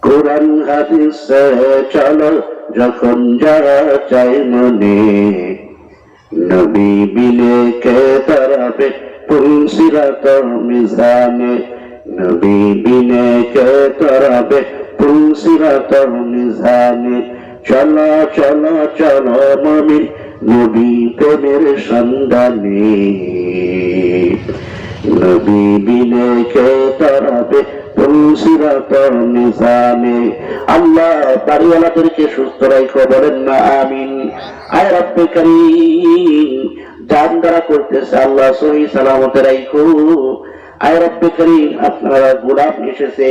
কোরআন হাদিসে চলো যখন যারা চাই মনে, নবী বিনে কে তারাবে পুলসিরাতর মিজানে, নবী বিনে কে তারাবে পুলসিরাতর মিজানে। চলো চলো চলো মুমিন নবী প্রেমের সন্ধানে, নবী বিনে কে তারাবে পুলসিরাতর মিজানে। আল্লাহ বাড়িওয়ালাদেরকে সুস্থ রাখো, বলেন না আমিন। আয় রব্বে কারীম, জান দ্বারা করতেছে আল্লাহ সহি সালামতে রাখো। আয় রব্বে কারীম, আপনারা গোলাপ এসেছে,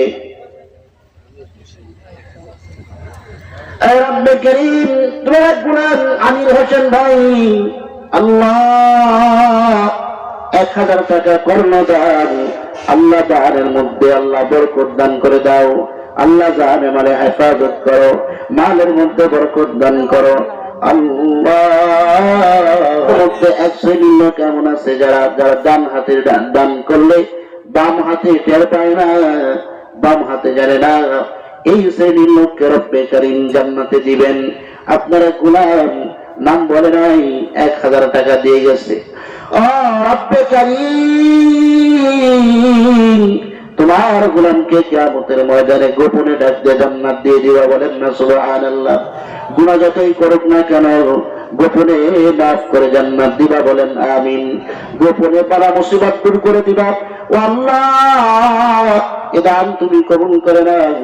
আয় রব্বে কারীম তোমার গোলাম আমির হোসেন ভাই, আল্লাহ 1000 টাকা কর্ণদান, আল্লাহ দানের মধ্যে আল্লাহ বরকত দান করে দাও। আল্লাহ জানে মালে হেফাজত করো, মালের মধ্যে বরকত দান করো। আল্লাহ এক শ্রেণীর লোক এমন আছে যারা যারা ডান হাতের দান করলে বাম হাতে টের পায় না, বাম হাতে জানে না। এই শ্রেণীর লোককে রব্বে কারীম জান্নাতে দিবেন। আপনারা গোলাম নাম বলে নাই, 1000 টাকা দিয়ে গেছে। ও রব্বে কারীম, তোমার গোলামকে কিয়ামতের ময়দানে গোপনে ডাক দিয়ে জান্নাত দিয়ে দিবা, বলেন না সুবহানাল্লাহ। গুনাহ যতই করুক না কেন গোপনে মাফ করে জান্নাত দিবা, বলেন আমিন। গোপনে পালা মুসিবত দূর করে দিবা। ও আল্লাহ, এ দান তুমি কবুল করে নাও।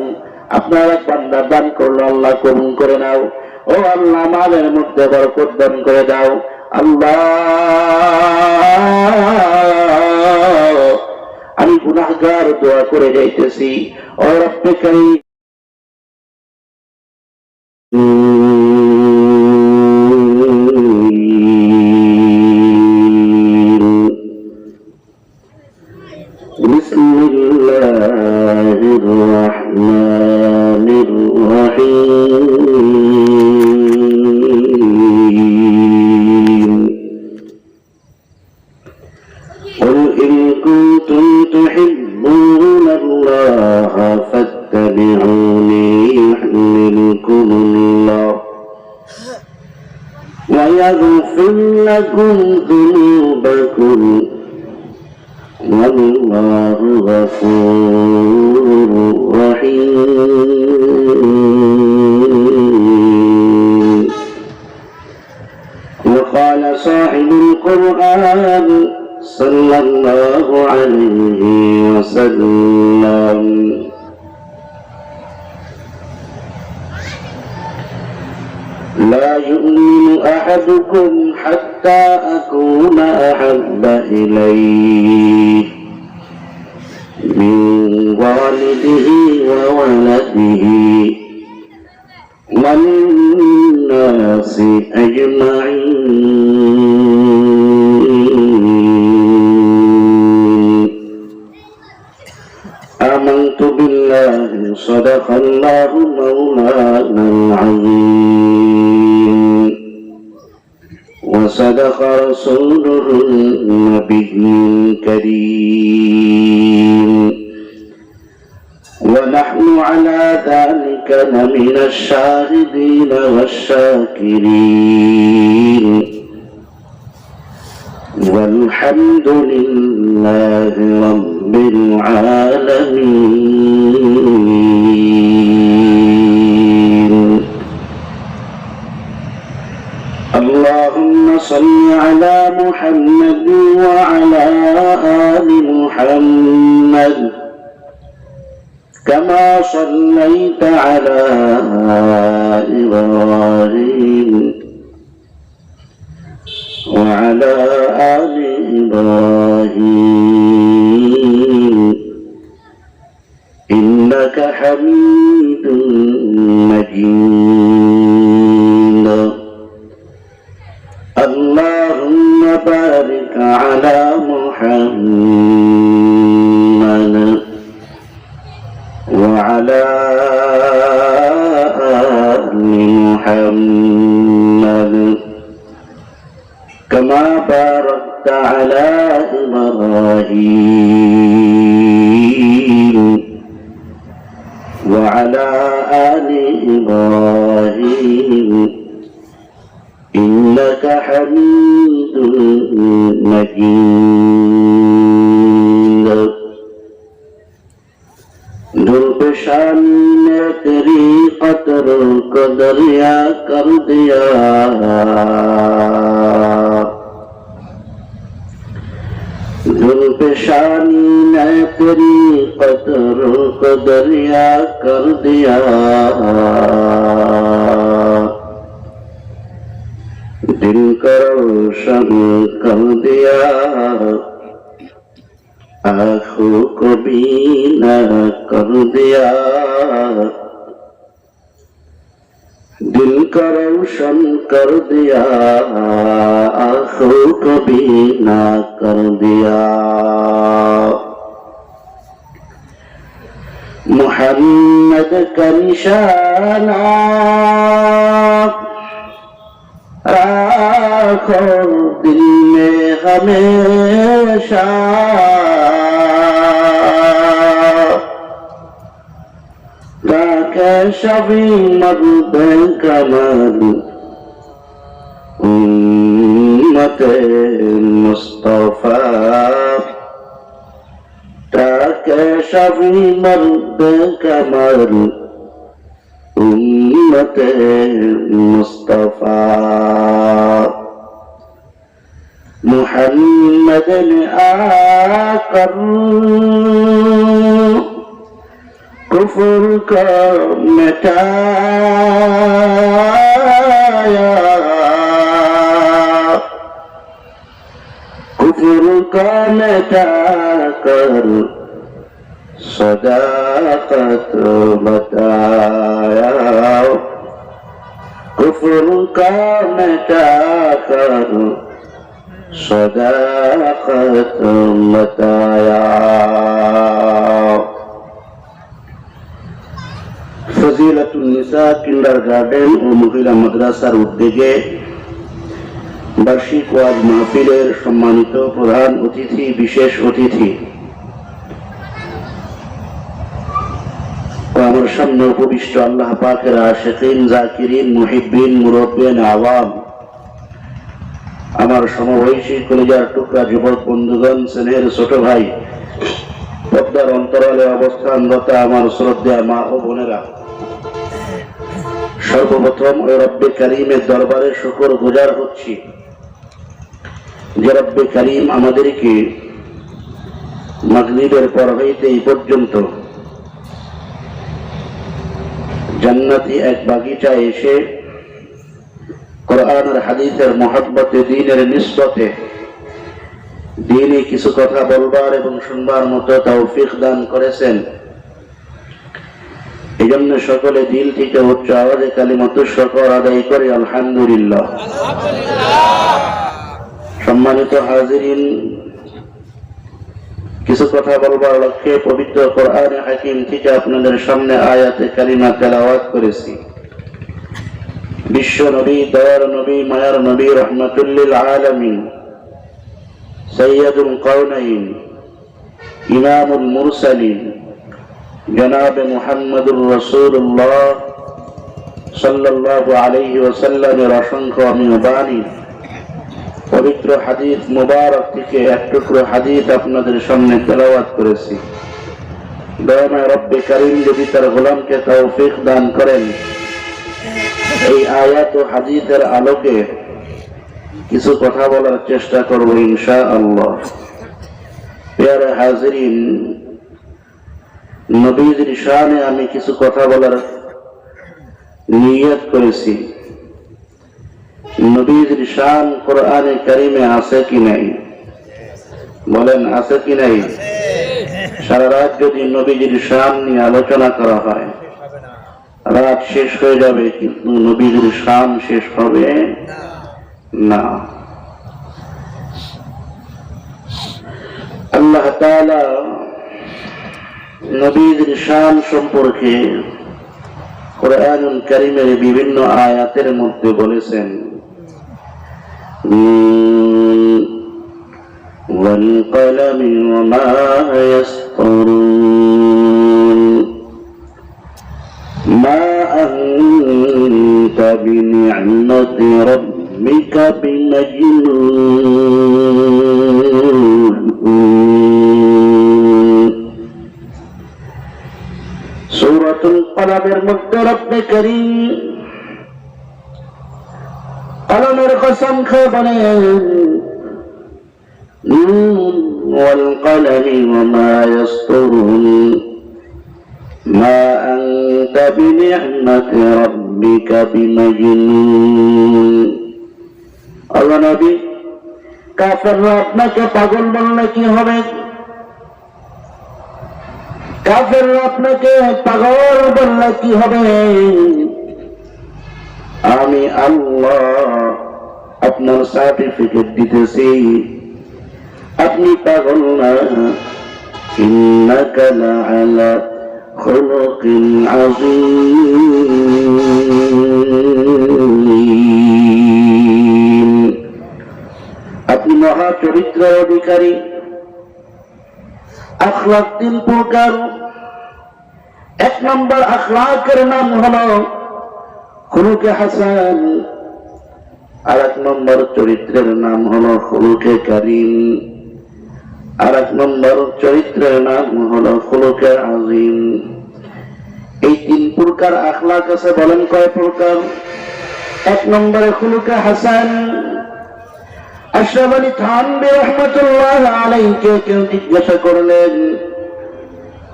আপনার এক বান্দা দান করলো, আল্লাহ কবুল করে নাও। ও আল্লাহ, মালের মধ্যে বরকত দান করে দাও। আল্লাহ, আমি গুনাহগার দোয়া করে যাইতেছি। ও রব্বে কারীম, বিসমিল্লাহির রহমানির রহিম। قل إن كنتم تحبون الله فاتبعوني يحببكم الله ويغفر لكم ذنوبكم والله غفور رحيم. وقال صاحب القرآن صلى الله عليه وسلم: لا يؤمن أحدكم حتى أكون أحب إليه من والده وولده والناس أجمعين. آمنت بالله صدق الله مولانا العظيم وصدق رسوله النبي الكريم ونحن على ذلك لمن الشاهدين والشاكرين والحمد لله رب العالمين. اللهم صل على محمد وعلى آل محمد كما صليت على إبراهيم وعلى آل إبراهيم إنك حميد مجيد. اللهم بارك على محمد وعلى آل محمد كما باركت على إبراهيم وعلى آل إبراهيم إنك حميد مجيد دربشان तेरी कदर कदरिया कर दिया जुल्फशानी ने तेरी कदर कदरिया कर दिया दिल का रोशन कर दिया आँखों को बीना कर दिया दिल का रोशन कर दिया आँखों को बीना कर दिया मुहम्मद का निशाना राखो दिल में हमेशा ताकि शफी मर्द कमल उम्मत मुस्तफा ताकि शफी मर्द कमल उम्मत मुस्तफा मुहम्मद ने आकर कुफ्र का मिटाया कुफ्र का मिटाकर सदाकत बताया कुफ्र का मिटाकर सदाकत बताया ফজিলাতুন নিসা কিন্ডারগার্টেন ও মহিলা মাদ্রাসার উদ্যোগে বার্ষিক ওয়াজ মাহফিলের সম্মানিত প্রধান অতিথি বিশেষ অতিথি ও আমার সামনে উপবিষ্ট আল্লাহ পাকের আশিকিন জাকিরিন মুহিব্বিন মুরব্বিয়ান আওয়াম আমার সমবয়সী কলিজার টুকরা যুবক বন্ধুগণ স্নেহের ছোট ভাই পর্দার অন্তরালে অবস্থানরত আমার শ্রদ্ধেয় মা ও বোনেরা সর্বপ্রথম ওই রব্বে কারীমের দরবারে শুকর গুজার হচ্ছি যে রব্বে কারীম আমাদেরকে মাগরিবের পর হইতে এই পর্যন্ত জান্নাতি এক বাগিচায় এসে কোরআন আর হাদিসের মহব্বতে দ্বীনের নিসবতে দ্বীনে কিছু কথা বলবার এবং শুনবার মতো তৌফিক দান করেছেন এই জন্য সকলে দিল থেকে উচ্চ আওয়াজে কালিমাতুশ শুকর আদায় করে আলহামদুলিল্লাহ। সম্মানিত হাজিরিন, কিছু কথা বলবার লক্ষ্যে পবিত্র কোরআন হাকিম থেকে আপনাদের সামনে আয়াতে কালিমা তেলাওয়াত করেছি। বিশ্ব নবী, দয়ার নবী, মায়ার নবী, রহমাতুল লিল আলামিন, সৈয়দুল কাউনাইন, ইমামুল মুরসালিন, জনাবে মুহাম্মদুর রাসূলুল্লাহ সাল্লাল্লাহু আলাইহি ওয়াসাল্লামের অসংখ্য অমিয়বাণী পবিত্র হাদিস মুবারক থেকে এক টুকরো হাদিস আপনাদের সামনে তেলাওয়াত করেছি। দয়াময় রব্বে কারীম যদি তার গোলামকে তৌফিক দান করেন, এই আয়াত ও হাদিসের আলোকে কিছু কথা বলার চেষ্টা করব ইনশাআল্লাহ। প্রিয় হাজিরিন, নবীর শানে আমি কিছু কথা বলার নিয়ত করেছি। নবীর শান কোরআনে কারিমে আছে কি নাই? বলেন আছে কি নাই? সারা রাত যদি নবীর শান নিয়ে আলোচনা করা হয়, রাত শেষ হয়ে যাবে, কিন্তু নবীর শান শেষ হবে না। আল্লাহ তাআলা নবীর শান সম্পর্কে কোরআনুল কারীমের বিভিন্ন আয়াতের মধ্যে বলেছেন, ওয়াল কলামি ওয়া মা ইয়াসতুরুন, ما أنت بنعمة ربك بمجنون سورة القلم মধ্যে রব্ব করিম কলমের কসম খেয়ে বলেন والقلم وما يسطرون ما أنت بنعمة ربك بمجنون আল্লাহ নবী কাফেররা আপনাকে পাগল বললে কি হবে? কাফেররা আপনাকে পাগল বললে কি হবে? আমি আল্লাহ আপনার সার্টিফিকেট দিতেছি, আপনি পাগল না। ইন্নাকা লাআলা খুলুকিন আযীম, আপনি মহা চরিত্রের অধিকারী। আখলাক তিন প্রকার। এক নম্বর আখলাকের নাম হলো খুলুকে হাসান, আর এক নম্বর চরিত্রের নাম হলো খুলুকে কারীম, আর এক নম্বর চরিত্রের নাম হলো খুলুকে আযীম। এই তিন প্রকার আখলাক আছে, বলেন কয় প্রকার? এক নম্বরে খুলুকে হাসান। আশরাফ আলী থানভী রাহমাতুল্লাহ আলাইহিকে কেউ জিজ্ঞাসা করলেন,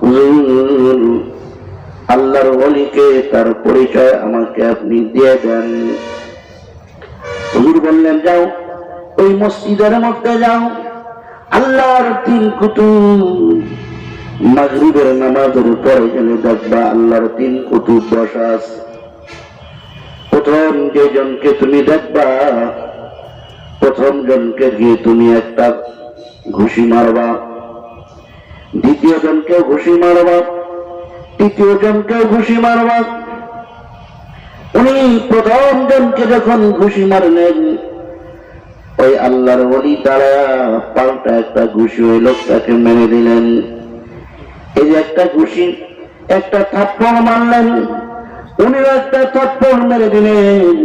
হুজুর আল্লাহর ওলিকে তার পরিচয় আমাকে আপনি দিয়ে দেন। হুজুর বললেন, যাও ওই মসজিদের মধ্যে যাও, আল্লাহর তিন কুতুব মাগরিবের নামাজের পরে গেলে দেখবা আল্লাহর তিন কুতুব বসা আছে। প্রথম যে জনকে তুমি দেখবা, প্রথম জনকে গিয়ে তুমি একটা ঘুষি মারবা, দ্বিতীয় জনকে ঘুষি মারবা, তৃতীয় জনকে ঘুষি মারবা। উনি প্রথম জনকে যখন ঘুষি মারলেন, ওই আল্লাহর ওলি তারা পাল্টা একটা ঘুষি ওই লোকটাকে মেরে দিলেন। এই যে একটা ঘুষি, একটা থাপ্পড় মারলেন, উনিও একটা থাপ্পড় মেরে দিলেন।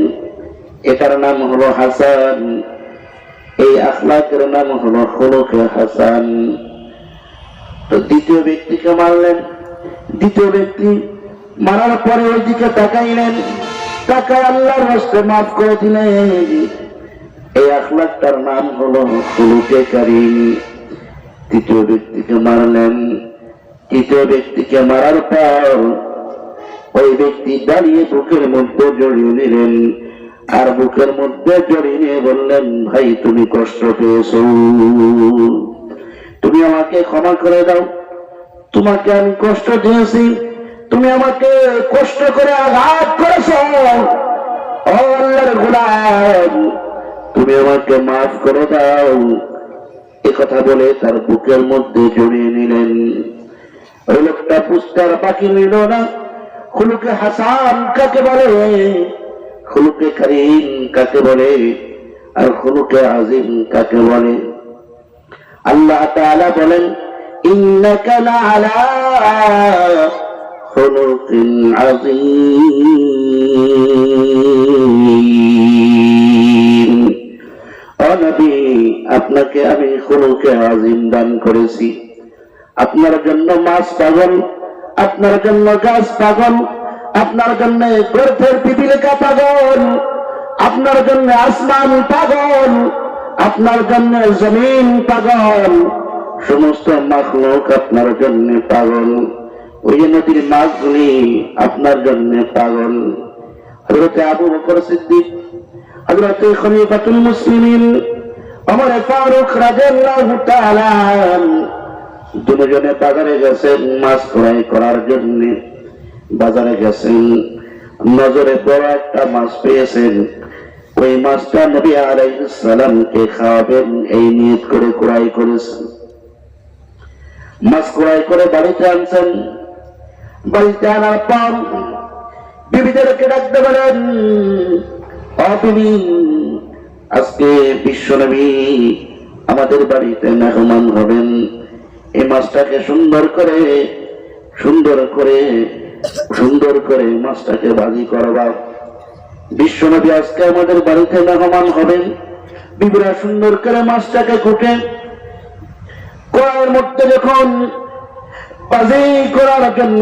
এটার নাম হলো হাসান। এই আখলাকের নাম হলো খুলুকে হাসান। তো দ্বিতীয় ব্যক্তিকে মারলেন, দ্বিতীয় ব্যক্তি মারার পরে ওই দিকে তাকাইলেন, তাকায় আল্লাহর রাস্তায় মাফ করে দিলেন। এই আখলাকটার নাম হলো খুলুকে কারীম। তৃতীয় ব্যক্তিকে মারলেন, তৃতীয় ব্যক্তিকে মারার পর ওই ব্যক্তি দাঁড়িয়ে বুকের মধ্যে জড়িয়ে নিলেন, আর বুকের মধ্যে জড়িয়ে নিয়ে বললেন, ভাই তুমি কষ্ট পেয়েছো, তুমি আমাকে ক্ষমা করে দাও, তোমাকে আমি কষ্ট দিয়েছি, তুমি আমাকে কষ্ট করে আঘাত করেছ, ও আল্লাহর গোলাম তুমি আমাকে মাফ করে দাও। এ কথা বলে তার বুকের মধ্যে জড়িয়ে নিলেন। ওই লোকটা পুস্তার বাকি নিল না। খুলুকে হাসান কাকে বলে, খুলুকে কারীম কাকে বলে, আর খুলুকে আযীম কাকে বলে? আল্লাহ তাআলা বলেন, ইন্নাকা লাআলা খুলুকিন আযীম। ও নবী, আপনাকে আমি খুলুকে আযীম দান করেছি। আপনার জন্য মাছ পাগল, আপনার জন্য গাছ পাগল, আপনার জন্য গর্ভের পিপিলিকা পাগল, আপনার জন্য আসমান পাগল, আপনার জন্য জমিন পাগল, সমস্ত মাখলুক আপনার জন্য পাগল। ওই যে নদীর মাছগুলি আপনার জন্য পাগল। হযরত আবু বকর সিদ্দিক, হযরত খলিফাতুল মুসলিমিন ওমর ফারুক রাদিয়াল্লাহু তাআলা দুজনে বাজারে গেছেন মাছ ক্রয় করার জন্য। বাজারে গেছেন, নজরে বড় একটা মাছ পেয়েছেন। ওই মাছটা নবী আলাইহিস সালামকে খাওয়াবেন এই নিয়ত করে ক্রয় করেছেন। মাছ ক্রয় করে বাড়িতে আনছেন। বাড়িতে আনার পর বিবিদেরকে ডাকতে বলেন, ও বিবি, আজকে বিশ্বনবী আমাদের বাড়িতে মেহমান হবেন। এই মাছটাকে সুন্দর করে সুন্দর করে মাছটাকে ভাজি করবা। বিশ্বনবী আজকে আমাদের বাড়িতে মেহমান হবেন, বিবিরা সুন্দর করে মাছটাকে কুটে কড়াইয়ের মধ্যে যখন ভাজি করার জন্য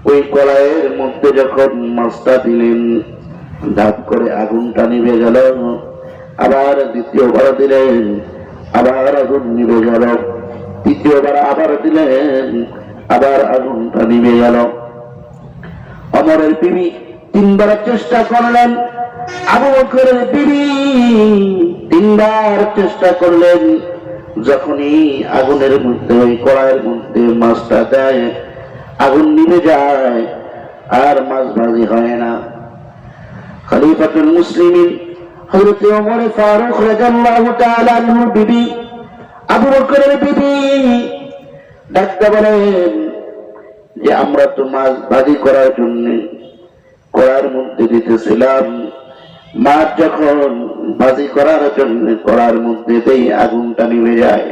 ওই কড়াইয়ের মধ্যে যখন মাছটা দিলেন, ধাপ করে আগুনটা নিভে গেল। আবার দ্বিতীয়বার দিলেন, আবার আগুন নিভে গেল। তৃতীয়বার আবার দিলেন, আবার আগুনটা নিভে গেল। ওমরের বিবি তিনবার চেষ্টা করলেন, আবু বকরের বিবি তিনবার চেষ্টা করলেন। যখনই আগুনের মধ্যে ওই কড়াইয়ের মধ্যে মাছটা দেয়, আগুন নিভে যায়, আর মাছ ভাজি হয় না। খলিফাতুল মুসলিমিন হযরত ওমর ফারুক রাদিয়াল্লাহু তাআলা আনহুর বিবি আবু বকরের বিবি ডাকতে বলেন যে আমরা তো মাছ ভাজি করার জন্য কড়াইয়ের মধ্যে দিতেছিলাম, মাছ যখন ভাজি করার জন্য কড়াইয়ের মধ্যে দেই আগুনটা নিভে যায়।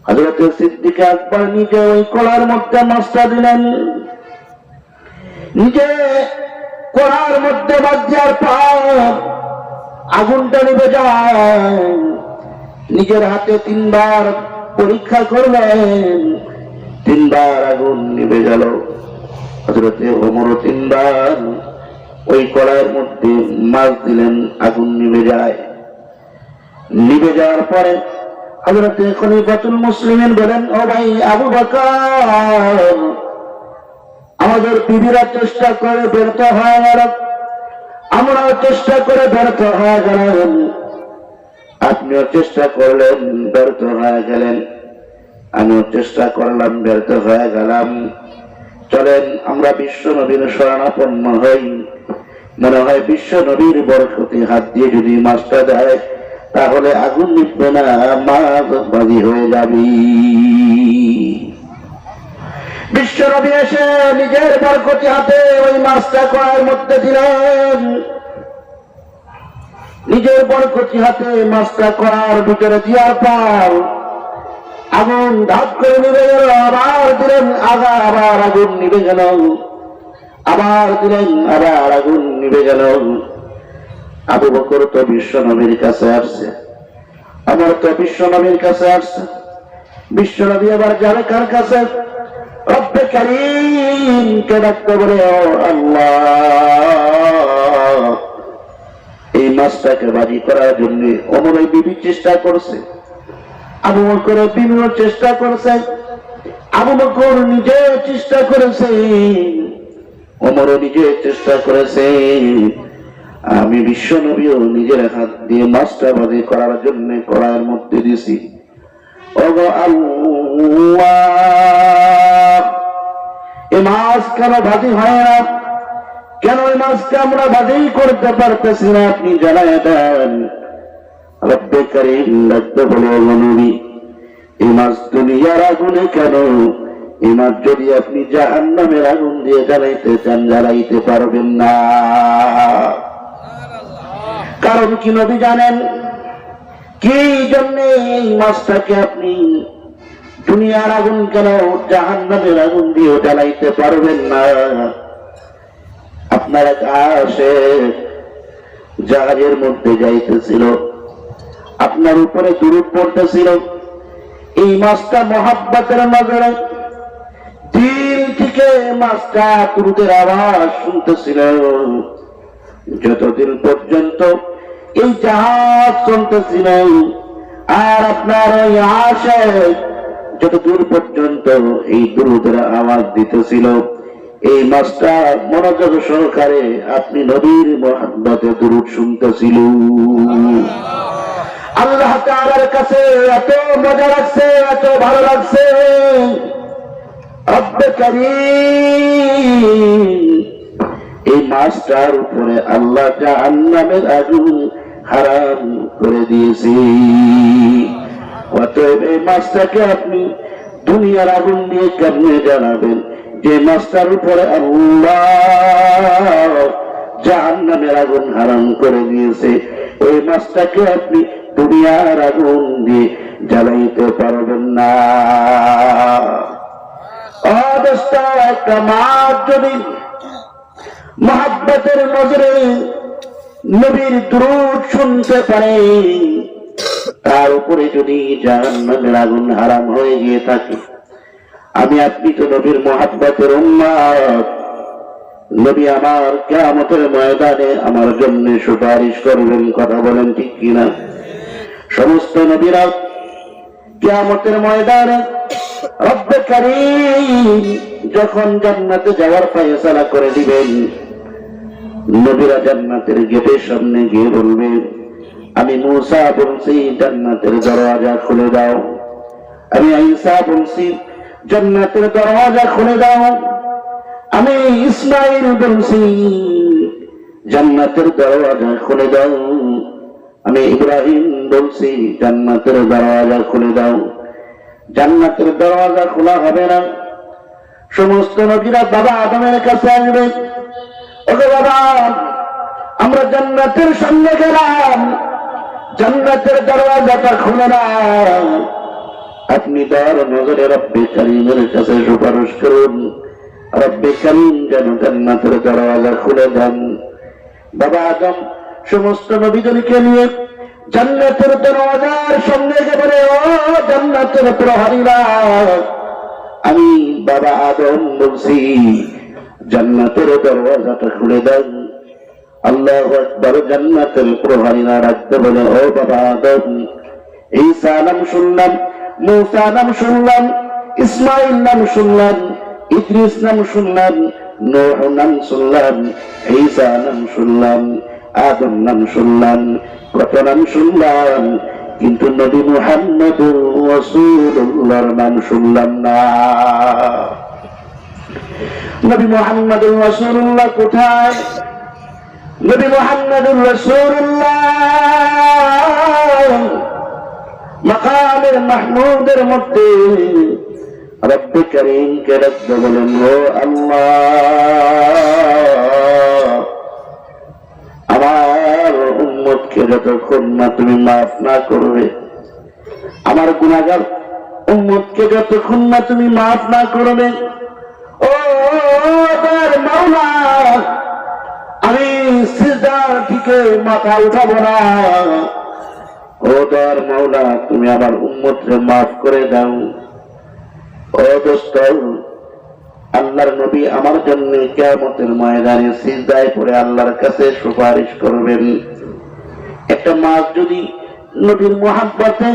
হযরত সিদ্দিক আকবর নিজে ওই কড়াইয়ের মধ্যে মাছটা দিলেন, নিজে কড়াইয়ের মধ্যে মাছ দেওয়ার পর আগুনটা নিভে যায়। নিজের হাতে তিনবার পরীক্ষা করলেন, তিনবার আগুন নিভে গেল। হযরত ওমর তিনবার ওই কড়াইয়ের মধ্যে মাছ দিলেন, আগুন নিভে যায়। নিভে যাওয়ার পরে হযরত খলিফাতুল মুসলিমিন বলেন, ও ভাই আবু বকর, আমাদের বিবিরা চেষ্টা করে ব্যর্থ হয়ে গেল, আমরাও চেষ্টা করে ব্যর্থ হয়ে গেলেন, আপনিও চেষ্টা করলেন ব্যর্থ হয়ে গেলেন, আমিও চেষ্টা করলাম ব্যর্থ হয়ে গেলাম। চলেন আমরা বিশ্ব নবীর শরণাপন্ন হই। মনে হয় বিশ্ব নবীর বরকতে হাত দিয়ে যদি মাছটা দেয় তাহলে আগুন নিভবে না, মাছ ভাজি হয়ে যাবে। বিশ্ব নবী এসে নিজের বরকতি হাতে ওই মাছটা কড়াইয়ের মধ্যে দিলেন, নিজের বরকতি হাতে মাছটা কড়াইয়ের ভিতরে দেওয়ার পর আগুন ধাপ করে নিভে গেল। আবার দিলেন, আবার আগুন নিভে গেল, আবার দিলেন, আবার আগুন নিভে গেল। আবু বকর তো বিশ্ব নবীর কাছে আসছে, আমার তো বিশ্ব নবীর কাছে আসছে। বিশ্ব নবী আবার যাবে কার কাছে? রব্বে কারীম কে ডাকতে বলে, ও আল্লাহ, এই মাছটাকে ভাজি করার জন্য ওমর বিবি চেষ্টা করছে, আবু বকরের বিবিও চেষ্টা করছে, আবু বকর নিজে চেষ্টা করেছে, ওমরও নিজে চেষ্টা করেছে, আমি বিশ্ব নবীও নিজের হাত দিয়ে মাছটা ভাজি করার জন্য কড়াইয়ের মধ্যে দিয়েছি। ওগো আল্লাহ, এই মাছ কেন ভাজি হয় না? কেন এই মাছকে আমরা ভাজি করতে পারতেছি না? আপনি জানায় দেন। রব্বে কারীম ডাকতে বলে, ওগো নবী, এই মাছ দুনিয়ার আগুনে কেন? এই মাছ যদি আপনি জাহান্নামের আগুন দিয়ে জ্বালাইতে চান জ্বালাইতে পারবেন না। কারণ কি নবী জানেন? কি জন্য এই মাছটাকে আপনি দুনিয়ার আগুন কেন জাহান্নামের আগুন দিয়ে জ্বালাইতে পারবেন না? আপনার এক আশিক জাহাজের মধ্যে যাইতেছিল, আপনার উপরে দুরূদ পড়তেছিল, এই মাছটা মহাব্বতের নজরে দিল থেকে মাছটা দুরূদের আওয়াজ শুনতেছিল। যতদিন পর্যন্ত এই জাহাজ চলতেছিল আর আপনার ওই আশিক যত দূর পর্যন্ত এই দুরূদের আওয়াজ দিতেছিল, এই মাছটা মনোযোগ সহকারে আপনি নবীর মহব্বতে দুরূদ শুনতেছিল। আল্লাহ তাআলার কাছে এত মজা লাগছে, এত ভালো লাগছে। রব্বে কারীম এই মাছটার উপরে আল্লাহ জাহান্নামের আগুন হারাম করে দিয়েছে। অতএব এই মাছটাকে আপনি দুনিয়ার আগুন দিয়ে কেমনে জানাবেন যে মাছটার উপরে আল্লাহ জাহান্নামের আগুন হারাম করে দিয়েছে? ওই মাছটাকে আপনি দুনিয়ার আগুন দিয়ে জ্বালাইতে পারবেন না। অবস্থা একটা মা যদি মহাব্বতের নজরে নবীর দুরূদ শুনতে পারে, তার উপরে যদি জাহান্নামের আগুন হারাম হয়ে গিয়ে থাকে, আমি আপনি তো নবীর মহাব্বতের উম্মত, নবী আমার কিয়ামতের ময়দানে আমার জন্য সুপারিশ করবেন। কথা বলেন ঠিক কিনা? সমস্ত নবীরা কিয়ামতের ময়দানে রব্বে কারীম যখন জান্নাতে যাওয়ার ফয়সালা করে দিবেন, নবীরা জান্নাতের গেটের সামনে গিয়ে বলবেন, আমি মূসা বলছি জান্নাতের দরওয়াজা খুলে দাও, আমি ঈসা বলছি জান্নাতের দরওয়াজা খুলে দাও, আমি ইসমাইল বলছি জান্নাতের দরওয়াজা খুলে দাও, আমি ইব্রাহিম বলছি জান্নাতের দরওয়াজা খুলে দাও। জান্নাতের দরওয়াজা খোলা হবে না। সমস্ত নবীরা বাবা আদমের কাছে আসবে, ওগো বাবা, আমরা জান্নাতের সামনে গেলাম, জান্নাতের দরওয়াজাটা খুলে না, আপনি তার নজরে রব্বে কারীমের কাছে সুপারিশ করুন, রব্বে কারীম যেন জান্নাতের দরওয়াজা খুলে দেন। বাবা আদম সমস্ত নবীদেরকে নিয়ে জান্নাতের দরওয়াজার সামনে গিয়ে বলে, ও জান্নাতের প্রহরীরা, আমি বাবা আদম বলছি জান্নাতের দরওয়াজাটা খুলে দেন। আল্লাহু আকবার। জান্নাতের প্রহরীরা রাখতে বলে, ও বাবা আদম, ঈসা নাম শুনলাম, মূসা নাম শুনলাম, ইসমাইল নাম শুনলাম, ইদ্রিস নাম শুনলাম, নূহ নাম শুনলাম, ঈসা নাম শুনলাম, আদম নাম শুনলাম, কত নাম শুনলাম, কিন্তু নবী মুহাম্মদুর রাসূলুল্লাহর নাম শুনলাম না। নবী মুহাম্মদুর রাসূলুল্লাহ কোথায়? নবী মুহাম্মদুর রাসূলুল্লাহ মাকামের মাহমুদের মধ্যে রব্বে কারীমকে ডাকতে বলেন, ও আল্লাহ, আমার উম্মতকে যতক্ষণ না তুমি মাফ না করবে, আমার গুনাহগার উম্মতকে যতক্ষণ না তুমি মাফ না করবে, ও তার মাওলা, আমি সিজদার থেকে মাথা উঠাবো না। ও তার মাওলা, তুমি আমার উম্মতকে মাফ করে দাও। ও দোস্ত, আল্লাহর নবী আমার জন্য কিয়ামতের ময়দানে সিজদায় পড়ে আল্লাহর কাছে সুপারিশ করবেন। একটা মা যদি নবীর মুহাব্বতে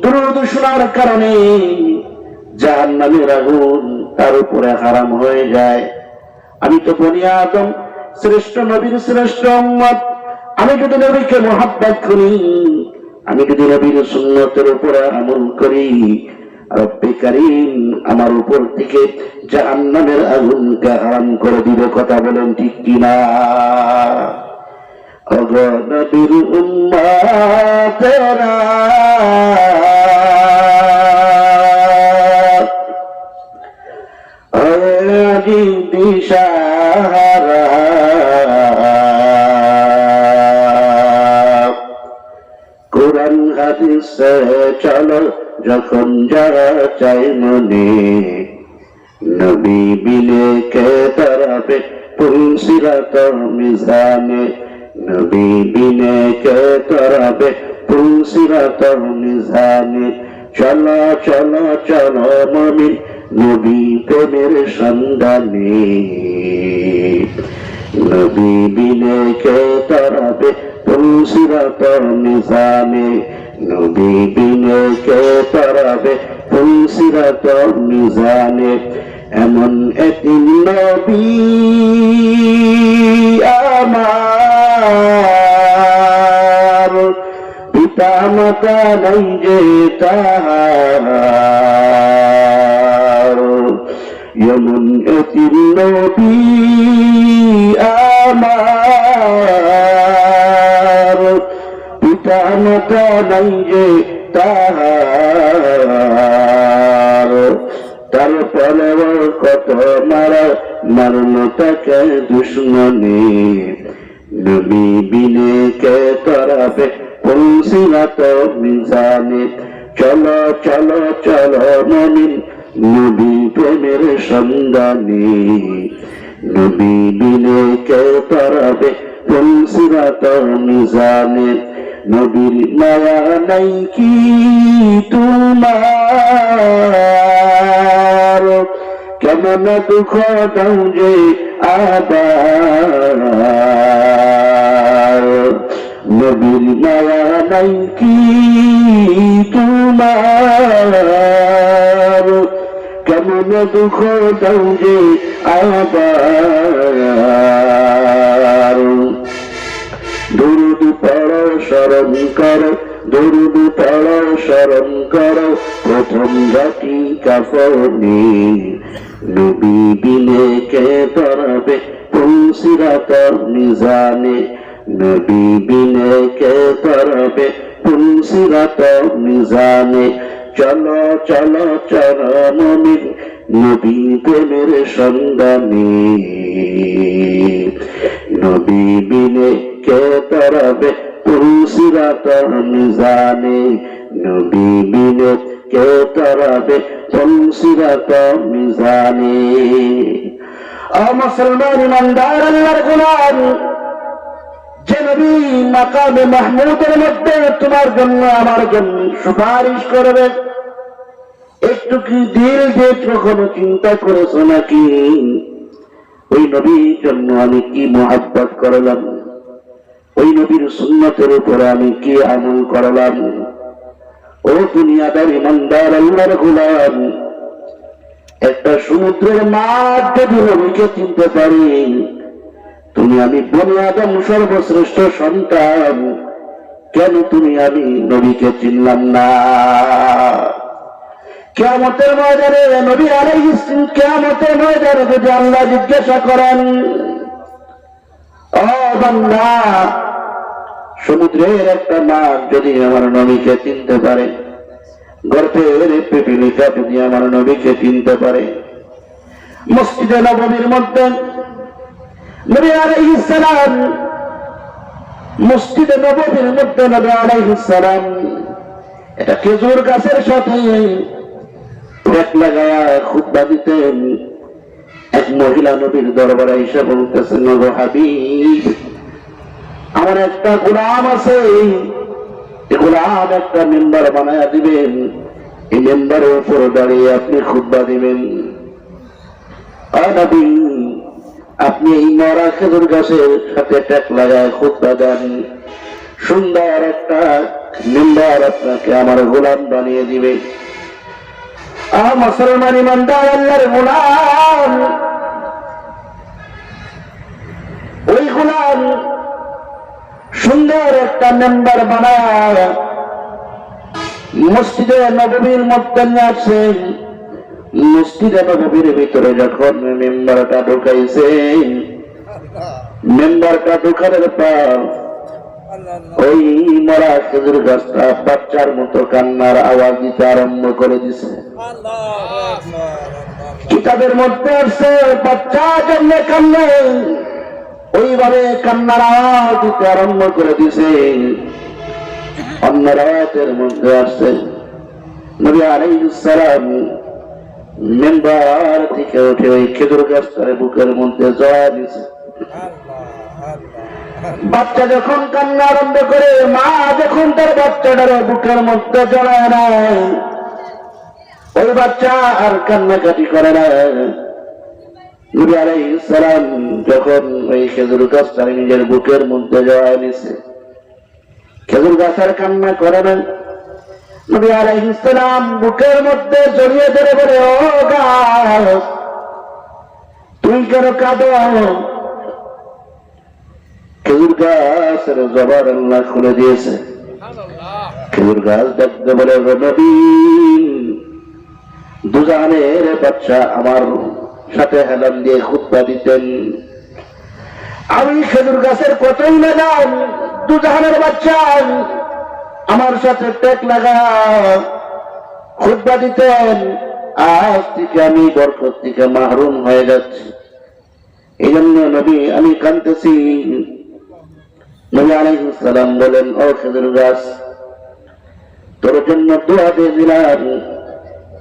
দুরূদ শোনার কারণে জাহান্নামের আগুন তার উপরে হারাম হয়ে যায়, আমি তো বনি আদম শ্রেষ্ঠ নবীর শ্রেষ্ঠ উম্মত, আমি যদি নবীকে মুহাব্বত করি, আমি যদি নবীর সুন্নতের উপরে আমল করি, রব্বে কারীম আমার উপর থেকে জাহান্নামের আগুনকে হারাম করে দিবে। কথা বলেন ঠিক কিনা? ওগো নবীর উম্মতেরা, আজি দিশাহারা, কোরআন হাদিসে চলো যখন যারা চাই মনে, নবী বিনে কে তরাবে পুলসিরাত মিজানে, নবী বিনে কে তরাবে পুলসিরাত মিজানে। চলো চলো চলো মুমিন নবী প্রেমের সন্ধানে, নবী বিনে কে তরাবে পুলসিরাত মিজানে, নবী বিনে কে তরাবে পুলসিরাত মিজানে। এমন এতিম নবী আমার, পিতা মাতা নাই যে তাহার, এমন এতিম নবী আমার, পিতা মাতা নাই যে তাহার, তারপরে কত মারা মারল তাকে দুশ্মনে, নবী বিনে কে তরাবে পুলসিরাত মিজানে। চলো চলো চলো মুমিন নবী প্রেমের সন্ধানে নবী বিনে কে তারাবে পুলসিরাত মিজানে নবীর মায়া নাই কি তোমার কেমন দুঃখ দাও যে আবার নবীর মায়া নাই কি তোমার কেমন দুঃখ দাও যে আবার দুরুদ পড়ো স্মরণ করো দুরুদ পড়ো স্মরণ করো প্রথম রাতি কাফনে নবী বিনে কে তরাবে পুলসিরাত মিজানে নবী বিনে কে তরাবে পুলসিরাত মিজানে চলো চলো চরমনি নবী প্রেমের সন্ধানে নবী বিনে কে তরাবে পুলসিরাত মিজানে নবী বিনে কে তরাবে পুলসিরাত মিজানে ও মুসলমান ইমানদার আল্লাহর গোলাম যে নবী মাকামে মাহমুদের মধ্যে তোমার জন্য আমার জন্য সুপারিশ করবে একটু কি দিল দিয়ে কখনো চিন্তা করেছো নাকি ওই নবীর জন্য আমি কি মুহাব্বত করলাম ওই নবীর সুন্নতের উপরে আমি কি আমল করলাম ও দুনিয়াদার ইমানদার আল্লাহর গোলাম একটা সমুদ্রের মাছ যদি নবীকে চিনতে পারি তুমি আমি বনি আদম সর্বশ্রেষ্ঠ সন্তান কেন তুমি আমি নবীকে চিনলাম না কিয়ামতের ময়দানে নবী আলাইহিস সালাম কিয়ামতের ময়দানে যদি আল্লাহ জিজ্ঞাসা করেন ও বান্দা সমুদ্রের একটা মাছ যদি আমার নবীকে চিনতে পারে গর্তের পিপিলিকা যদি আমার নবীকে চিনতে পারে মসজিদে নববীর মধ্যে নবী আলাইহিস সালাম মসজিদে নববীর মধ্যে নবী আলাইহিস সালাম এটা খেজুর গাছের সাথে পেট লাগায়া খুতবা দিতেন এক মহিলা নবীর দরবারে এসে বলতেছেন গো হাবিব আমার একটা গোলাম আছে এই গোলাম একটা মেম্বার বানায়া দিবেন এই মেম্বারের উপর দাঁড়িয়ে আপনি খুতবা দিবেন নবী আপনি এই মরা খেজুর গাছের সাথে ট্যাক লাগায় খুতবা দেন সুন্দর একটা মেম্বার আপনাকে আমার গোলাম বানিয়ে দিবে মুসলমান ইমানদার আল্লাহর গোলাম ওই গোলাম সুন্দর একটা মেম্বার বানায় মসজিদে নববীর মধ্যে নিয়ে আসেন মসজিদে নববীর ভিতরে যখন মেম্বারটা ঢুকাইছে মেম্বারটা ঢুকানোর পর ওই মরা খেজুর গাছটা বাচ্চার মতো কান্নার আওয়াজ দিতে আরম্ভ করে দিছে কিতাবের মধ্যে আসছে বাচ্চা জন্য কান্নে ওইভাবে কান্নার আওয়াজ দিতে আরম্ভ করে দিছে অন্য রায়াতের মধ্যে আসছে নবী আলাইহিস সালাম মেম্বার থেকে উঠে ওই খেজুর গাছটার বুকের মধ্যে জড়ায় দিছে বাচ্চা যখন কান্না আরম্ভ করে মা যখন তার বাচ্চাটার বুকের মধ্যে জড়ায় না ওই বাচ্চা আর কান্নাকাটি করে না নবী আলাইহিস সালাম যখন ওই খেজুর গাছটার নিজের বুকের মধ্যে জড়ায় নিছে খেজুর গাছ আর কান্না করে না নবী আলাইহিস সালাম বুকের মধ্যে জড়িয়ে ধরে বলে ও গাছ তুই কেন কাঁদো খেজুর গাছের জবান আল্লাহ খুলে দিয়েছে খেজুর গাছ দেখতে বলে নবী দুজাহানের বাচ্চা আমার সাথে হেলান দিয়ে খুতবা দিতেন আমি খেজুর গাছের কতই লাগাম দুজাহানের বাচ্চা আমার সাথে টেক লাগা খুতবা দিতেন আজ থেকে আমি বরকত থেকে মাহরুম হয়ে যাচ্ছি এই জন্য নবী আমি কাঁদতেছি নবী আলাইহিস সালাম বলেন ও খেজুর গাছ তোর জন্য দোয়া দিয়ে দিলাম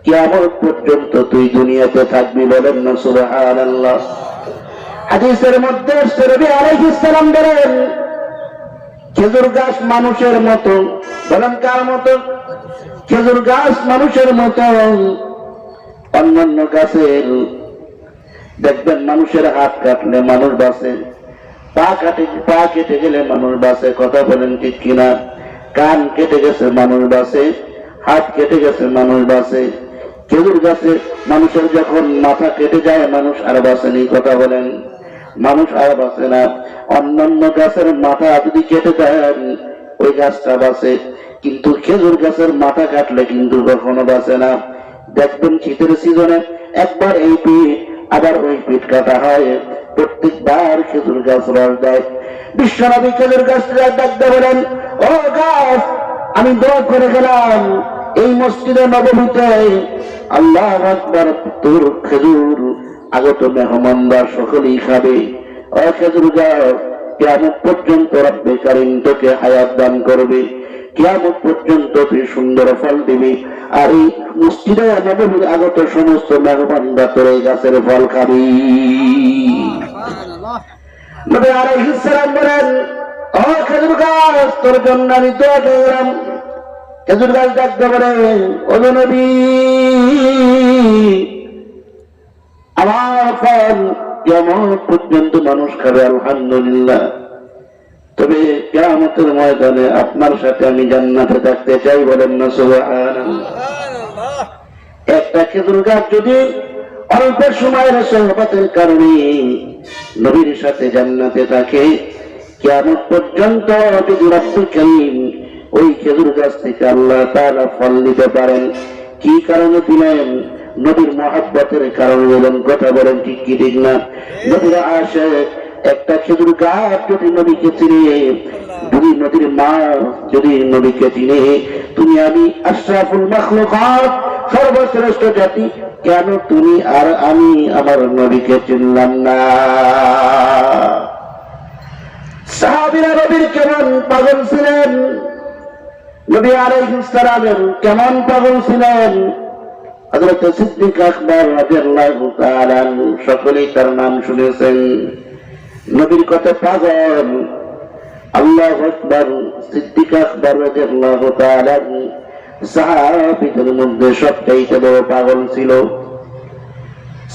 কিয়ামত পর্যন্ত তুই দুনিয়াতে থাকবি, বলেন না সুবহানাল্লাহ। হাদিসের মধ্যে নবী আলাইহিস সালাম বলেন, খেজুর গাছ মানুষের মতো, বলেন কার মতো? খেজুর গাছ মানুষের মতো। অন্যান্য গাছের দেখবেন মানুষের হাত কাটলে মানুষ বাঁচে, পা কেটে গেলে মানুষ বাঁচে, কথা বলেন ঠিক কিনা? কান কেটে গেছে মানুষ বাঁচে, হাত কেটে গেছে মানুষ বাঁচে। খেজুর গাছে মানুষের যখন মাথা কেটে যায় মানুষ আর বাঁচেনি, কথা বলেন? মানুষ আর বাঁচে না। অন্যান্য গাছের মাথা যদি কেটে দেন ওই গাছটা বাঁচে, কিন্তু খেজুর গাছের মাথা কাটলে কিন্তু কখনো বাঁচে না। দেখবেন শীতের সিজনে একবার এই পিঠ আবার ওই পিঠ কাটা হয়, প্রত্যেকবার খেজুর গাছ রস দেয়। বিশ্বনবী খেজুর গাছটা ডাকতে বলেন, ও গাছ, আমি দোয়া করে গেলাম এই মসজিদে নববীতে, আল্লাহু আকবার, তোর খেজুর আগত মেহমানরা সকলেই খাবে। ও খেজুর গাছ, কিয়ামত পর্যন্ত রব্বে কারীম তোকে হায়াত দান করবে, কিয়ামত পর্যন্ত তুই সুন্দর ফল দিবি, আর এই মসজিদে নববীর আগত সমস্ত মেহমানরা তোর এই গাছের ফল খাবি। নবী আলাইহিস সালাম বলেন, ও খেজুর গাছ, তোর জন্য আমি দোয়া করলাম। খেজুর গাছ ডাকতে বলেন, ও নবী, আমার ফল কিয়ামত পর্যন্ত মানুষ খাবে, আলহামদুলিল্লাহ। তবে কিয়ামতের ময়দানে আপনার সাথে আমি জান্নাতে থাকতে চাই, বলেন না সুবহানাল্লাহ। একটা খেজুর গাছ যদি অল্প সময়ের সোহবতের কারণে নবীর সাথে জান্নাতে থাকে, কিয়ামত পর্যন্ত যদি রব্বুল কারীম ওই খেজুর গাছ থেকে আল্লাহ তাআলা ফল দিতে পারেন, কি কারণে দিলেন? নবীর মহব্বতের কারণে দিলেন, কথা বলেন ঠিক কি ঠিক না? নবীর আশিক একটা খেজুর গাছ যদি নবীকে চিনে, যদি নবীর মা যদি নবীকে চিনে, তুমি আমি আশরাফুল মাখলুকাত, সর্বশ্রেষ্ঠ জাতি, কেন তুমি আর আমি আমার নবীকে চিনলাম না? সাহাবীরা নবীর কেমন পাগল ছিলেন, নবী আলাইহিস সালামের কেমন পাগল ছিলেন। হযরত সিদ্দিক আকবর রাদিয়াল্লাহু তাআলা সকলেই তার নাম শুনেছেন, নবীর কথা পাগল। আল্লাহু আকবার। সিদ্দিক আকবর রাদিয়াল্লাহু তাআলা সাহাবীদের মধ্যে সবচেয়ে বড় পাগল ছিল।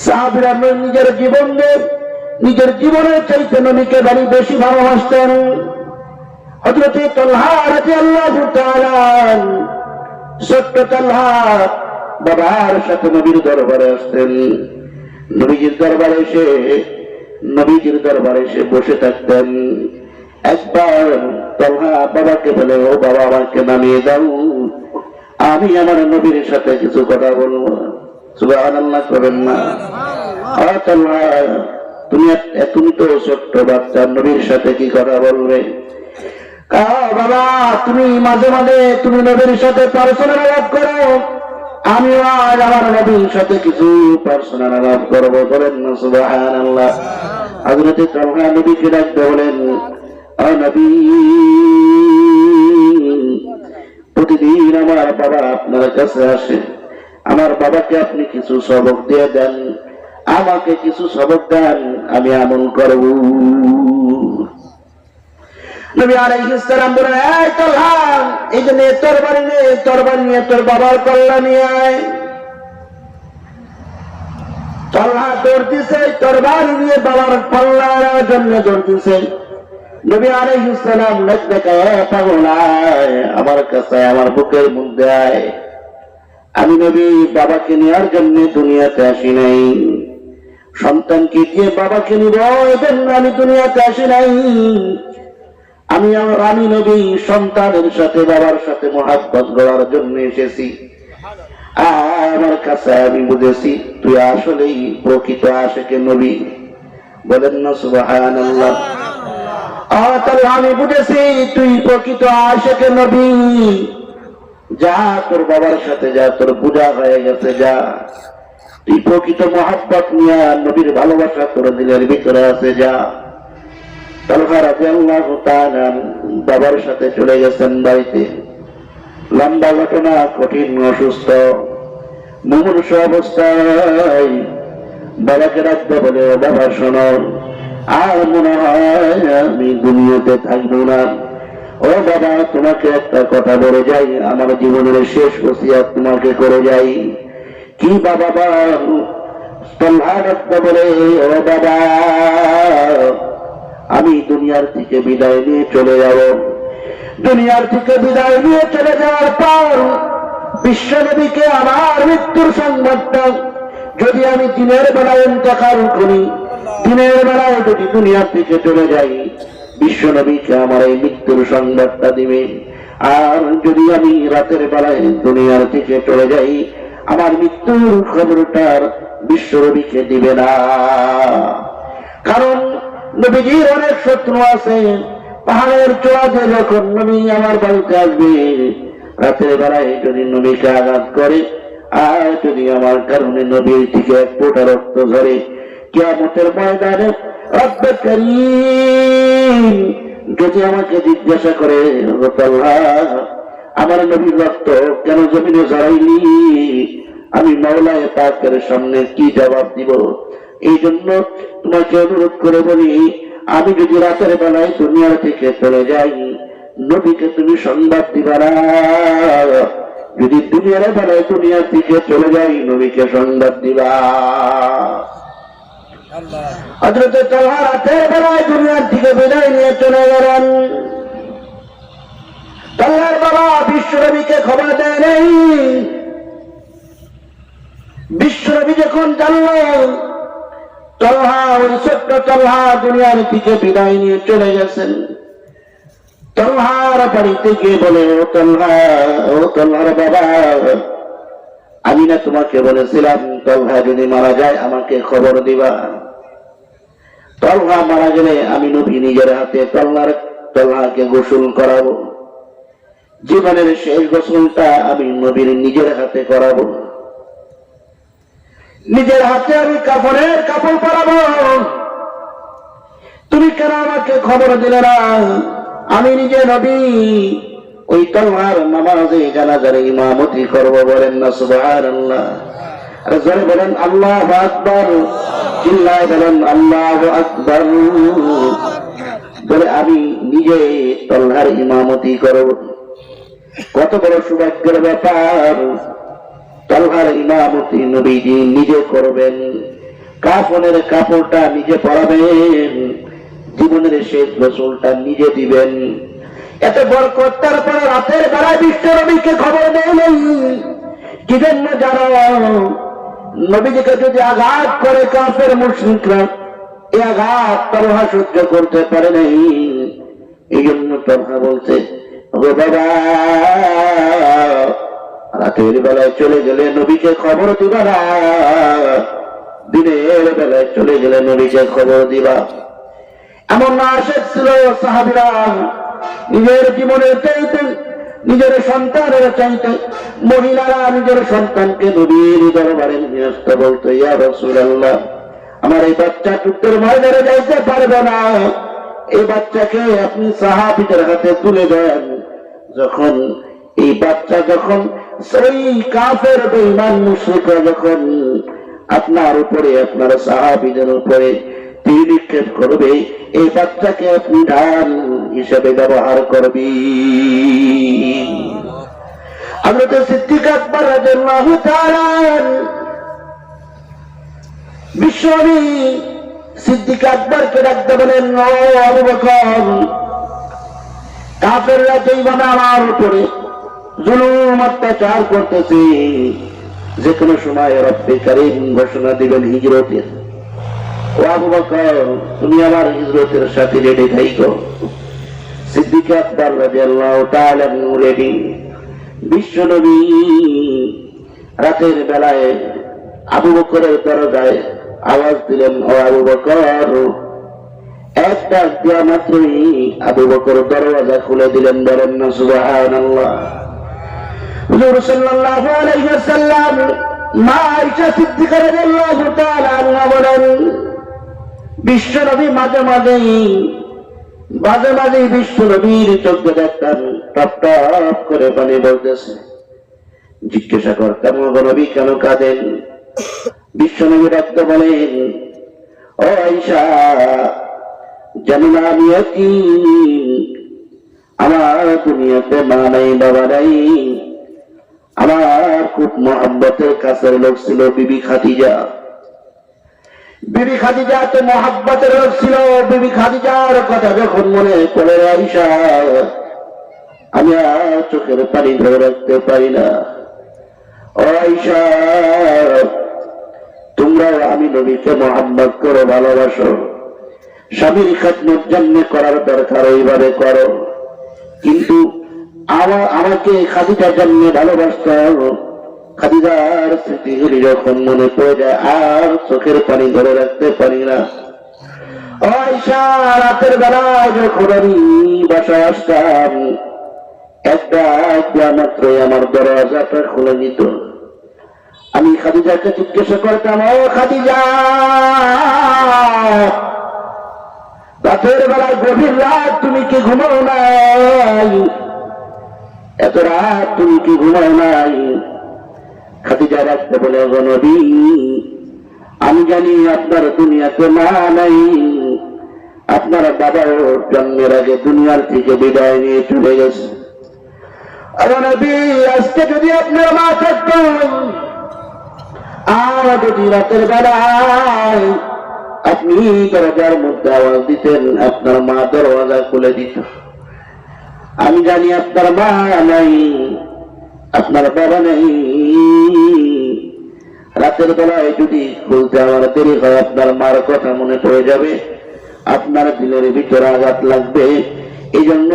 সাহাবীরা নিজের জীবনের চাইতে নবীকে বেশি ভালোবাসতেন। হযরত তালহা রাদিয়াল্লাহু তাআলা, ছোট্ট তালহা বাবার সাথে নবীর দরবারে আসতেন। নবীজির দরবারে এসে বসে থাকতেন। একবার তালহা বাবাকে বলে, ও বাবা, আমাকে নামিয়ে দাও, আমি আমার নবীর সাথে কিছু কথা বলবো। সুবহানাল্লাহ করেন না? তালহা, তুমি তো ছোট্ট বাচ্চা, নবীর সাথে কি কথা বলবে? বাবা, তুমি মাঝে মাঝে তুমি নবীর সাথে পার্সোনাল আলাপ করো, আমি আজ আমার নবীর সাথে কিছু পার্সোনাল আলাপ করবো, বলেন না সুবহানাল্লাহ। হযরত তালহা নবীকে ডাকতে বলেন, ও নবী, প্রতিদিন আমার বাবা আপনার কাছে আসে, আমার বাবাকে আপনি কিছু সবক দিয়ে দেন, আমাকে কিছু সবক দেন, আমি আমল করব। নবী আলাইহিস সালাম বলেন, এই তালহা, এই যে তরবারি নিয়ে তোর বাবার কল্লা নিয়ে আয়। তালহা দৌড় দিছে, তরবারি নিয়ে বাবার কল্লার জন্য দৌড় দিছে। নবী আলাইহিস সালাম পাগল, আমার কাছে, আমার বুকের মধ্যে আয়। আমি নবী বাবাকে নেওয়ার জন্য দুনিয়াতে আসি নাই, সন্তানকে দিয়ে বাবাকে নিব এজন্য আমি দুনিয়াতে আসি নাই। আমি নবী সন্তানের সাথে বাবার সাথে মহাব্বত গড়ার জন্য এসেছি। আমার কাছে আমি বুঝেছি তুই আসলেই প্রকৃত আশিকে নবী, বলেন না সুবহানাল্লাহ। আমি বুঝেছি তুই প্রকৃত আশিকে নবী। যা, তোর বাবার সাথে যা, তোর পূজা হয়ে গেছে, যা, তুই প্রকৃত মহাব্বত নিয়ে নবীর ভালোবাসা তোর দিলের ভিতরে আছে, যা। তালহা রাদিয়াল্লাহু তাআলা বাবার সাথে চলে গেছেন বাড়িতে। লম্বা ঘটনা, কঠিন অসুস্থ, মুমূর্ষ অবস্থায় বাবাকে ডাকতে বলে, বাবা শোনো, আর মনে হয় আমি দুনিয়াতে থাকবো না। ও বাবা, তোমাকে একটা কথা বলে যাই, আমার জীবনের শেষ ওসিয়ত তোমাকে করে যাই। কি বাবা? তল্হা ডাকতে বলে, ও বাবা, আমি দুনিয়ার থেকে বিদায় নিয়ে চলে যাব। দুনিয়ার থেকে বিদায় নিয়ে চলে যাওয়ার পর বিশ্বনবীকে আমার মৃত্যুর সংবাদটা যদি আমি দিনের বেলায় ইন্তেকাল করি, দিনের বেলায় যদি দুনিয়া থেকে চলে যাই, বিশ্বনবীকে আমার এই মৃত্যুর সংবাদটা দিবে। আর যদি আমি রাতের বেলায় দুনিয়ার থেকে চলে যাই, আমার মৃত্যুর খবরটার বিশ্বনবীকে দিবে না। কারণ নবীজির অনেক শত্রু আছে। পাহাড়ের চূড়াতে যখন নবী আমার বাড়িতে আসবে, রাতের বেলায় যদি নবীকে আঘাত করে, আর যদি আমার কারণে নবীর থেকে এক ফোঁটা রক্ত ধরে, কিয়ামতের ময়দানে রব্বে কারীম যদি আমাকে জিজ্ঞাসা করে, আমার নবীর রক্ত কেন জমিনে ঝরাইলি, আমি মাওলায়ে পাকের সামনে কি জবাব দিব? এই জন্য তোমাকে অনুরোধ করে বলি, আমি যদি রাতের বেলায় দুনিয়ার থেকে চলে যাই, নবীকে তুমি সংবাদ দিবা না। যদি দুনিয়ার বেলায় দুনিয়া থেকে চলে যাই, নবীকে সংবাদ দিবা। হযরত তালহা রাতের বেলায় দুনিয়ার থেকে বিদায় নিয়ে চলে গেলেন। তালহার বাবা বিশ্বনবীকে খবর দেয় নাই। বিশ্বনবী যখন জানলেন তালহা, ওই ছোট্ট তালহা দুনিয়ার থেকে বিদায় নিয়ে চলে গেছেন, তালহার বাড়িতে গিয়ে বলে, ও তালহা, ও তালহার বাবা, আমি না তোমাকে বলেছিলাম তালহা যদি মারা যায় আমাকে খবর দিবা? তালহা মারা গেলে আমি নবী নিজের হাতে তালহাকে গোসল করাবো। জীবনের শেষ গোসলটা আমি নবীর নিজের হাতে করাবো। নিজের হাতে আমি কাফনের কাপড় পরাবো। তুমি কেন আমাকে খবর দিলে না? আমি নিজে নবী ওই তালহার নামাজে জানাজার ইমামতি করব। বলেন না সুবহানাল্লাহ? আর জোরে বলেন আল্লাহু আকবার। চিল্লায় বলেন আল্লাহু আকবার। বলে আমি নিজে তালহার ইমামতি করব। কত বড় সৌভাগ্যের ব্যাপার! তালহার ইমামতি নবীজি নিজে করবেন, কাফনের কাপড়টা নিজে পরাবেন, জীবনের শেষ গোসলটা নিজে দিবেন। এত বরকত, তারপরে রাতের বেলায় বিশ্বনবীকে খবর দেন। কি জন্য জানো? নবীজিকে যদি আঘাত করে কাফের মুশরিকরা, এই আঘাত তালহা সহ্য করতে পারে নাই। এই জন্য তালহা বলছে, ও বাবা, রাতের বেলায় চলে গেলে নবীকে খবর দিবা না, দিনের বেলায় চলে গেলে নবীকে খবর দিবা। এমন না আশেক ছিল সাহাবীরা, নিজের জীবনের চাইতে, নিজের সন্তানের চাইতে মহিলারা নিজের সন্তানকে নবীর দরবারে নিয়ে আসতে বলতো, ইয়া রাসূলুল্লাহ, আমার এই বাচ্চা যুদ্ধের ময়দানে যাইতে পারবে না, এই বাচ্চাকে আপনি সাহাবীদের হাতে তুলে দেন। যখন এই বাচ্চা যখন সেই কাফের বেঈমান মুশরিকরা যখন আপনার উপরে, আপনার সাহাবীদের উপরে তীর নিক্ষেপ করবে, এই বাচ্চাকে আপনি ঢাল হিসেবে ব্যবহার করবেন। হযরত সিদ্দিক আকবর রাদিয়াল্লাহু তাআলা বিশ্বনবী সিদ্দিক আকবরকে ডাকতে বলেন, ও আবু বকর, কাফেররা যেইভাবে আমার উপরে জুলুম অত্যাচার করতেছে, যে কোনো সময় রব্বে কারীম ঘোষণা দিবেন হিজরতের। ও আবু বকর, তুমি আমার হিজরতের সাথে রেডি থাইকো। সিদ্দিক আকবর রাদিয়াল্লাহু তাআলা রেডি। বিশ্বনবী রাতের বেলায় আবু বকরের দরজায় আওয়াজ দিলেন, ও আবু বকর। এক ডাক দেওয়া মাত্রই আবু বকর দরজা খুলে দিলেন। বলেন না সুবহানাল্লাহ? হুজুর সাল্লাল্লাহু আলাইহি ওয়াসাল্লাম মা আয়েশা সিদ্দিকা রাদিয়াল্লাহু তাআলা আনহা বলেন, বিশ্বনবী মাঝে মাঝে বিশ্বনবীর চোখে দেখতেন টপ টপ করে পানি বলতেছে। জিজ্ঞাসা করতাম, ওগো নবী কেন কাঁদেন? বিশ্বনবী ডাকতে বলেন, ও আয়েশা, জানি না আমি আমার দুনিয়াতে মা নাই বাবা নাই, আমার খুব মহব্বতের কাছের লোক ছিল বিবি খাদিজা। বিবি খাদিজা তো মহব্বতের লোক ছিল। বিবি খাদিজার কথা যখন মনে পড়ে আয়েশা, আমি আর চোখের পানি ধরে রাখতে পারি না। ও আয়েশা, তোমরা আমি নবীকে মহব্বত করো, ভালোবাসো, স্বামীর খেদমত জন্যে করার দরকার ওইভাবে করো, কিন্তু আমাকে খাদিজার জন্য ভালোবাসতে হবে। খাদিজার স্মৃতিগুলি যখন মনে পড়ে যায় আর চোখের পানি ধরে রাখতে পারি না। আয়েশা, রাতের বেলায় যখন আমি বাসায় আসতাম, একটা মাত্রই আমার দরজাটা খুলে নিত। আমি খাদিজাকে জিজ্ঞাসা করতাম, ও খাদিজা, রাতের বেলায় গভীর রাত তুমি কি ঘুমাও নাই? এত রাত তুমি কি ঘুমাও নাই? খাদিজা রাখতে বলে, ও নবী, আমি জানি আপনার দুনিয়াতে মা নাই, আপনার বাবার জন্মের আগে দুনিয়ার থেকে বিদায় নিয়ে চলে গেছে। ও নবী, আজকে যদি আপনার মা থাকতেন আর যদি রাতের বেলায় আপনি দরজার মধ্যে আওয়াজ দিতেন, আপনার মা দরজা খুলে দিত। আমি জানি আপনার মা নাই, আপনার বাবা নেই, রাতের বেলায় যদি খুলতে আমার দেরি হয় আপনার মার কথা মনে পড়ে যাবে, আপনার দিলের ভিতরে আঘাত লাগবে। এই জন্য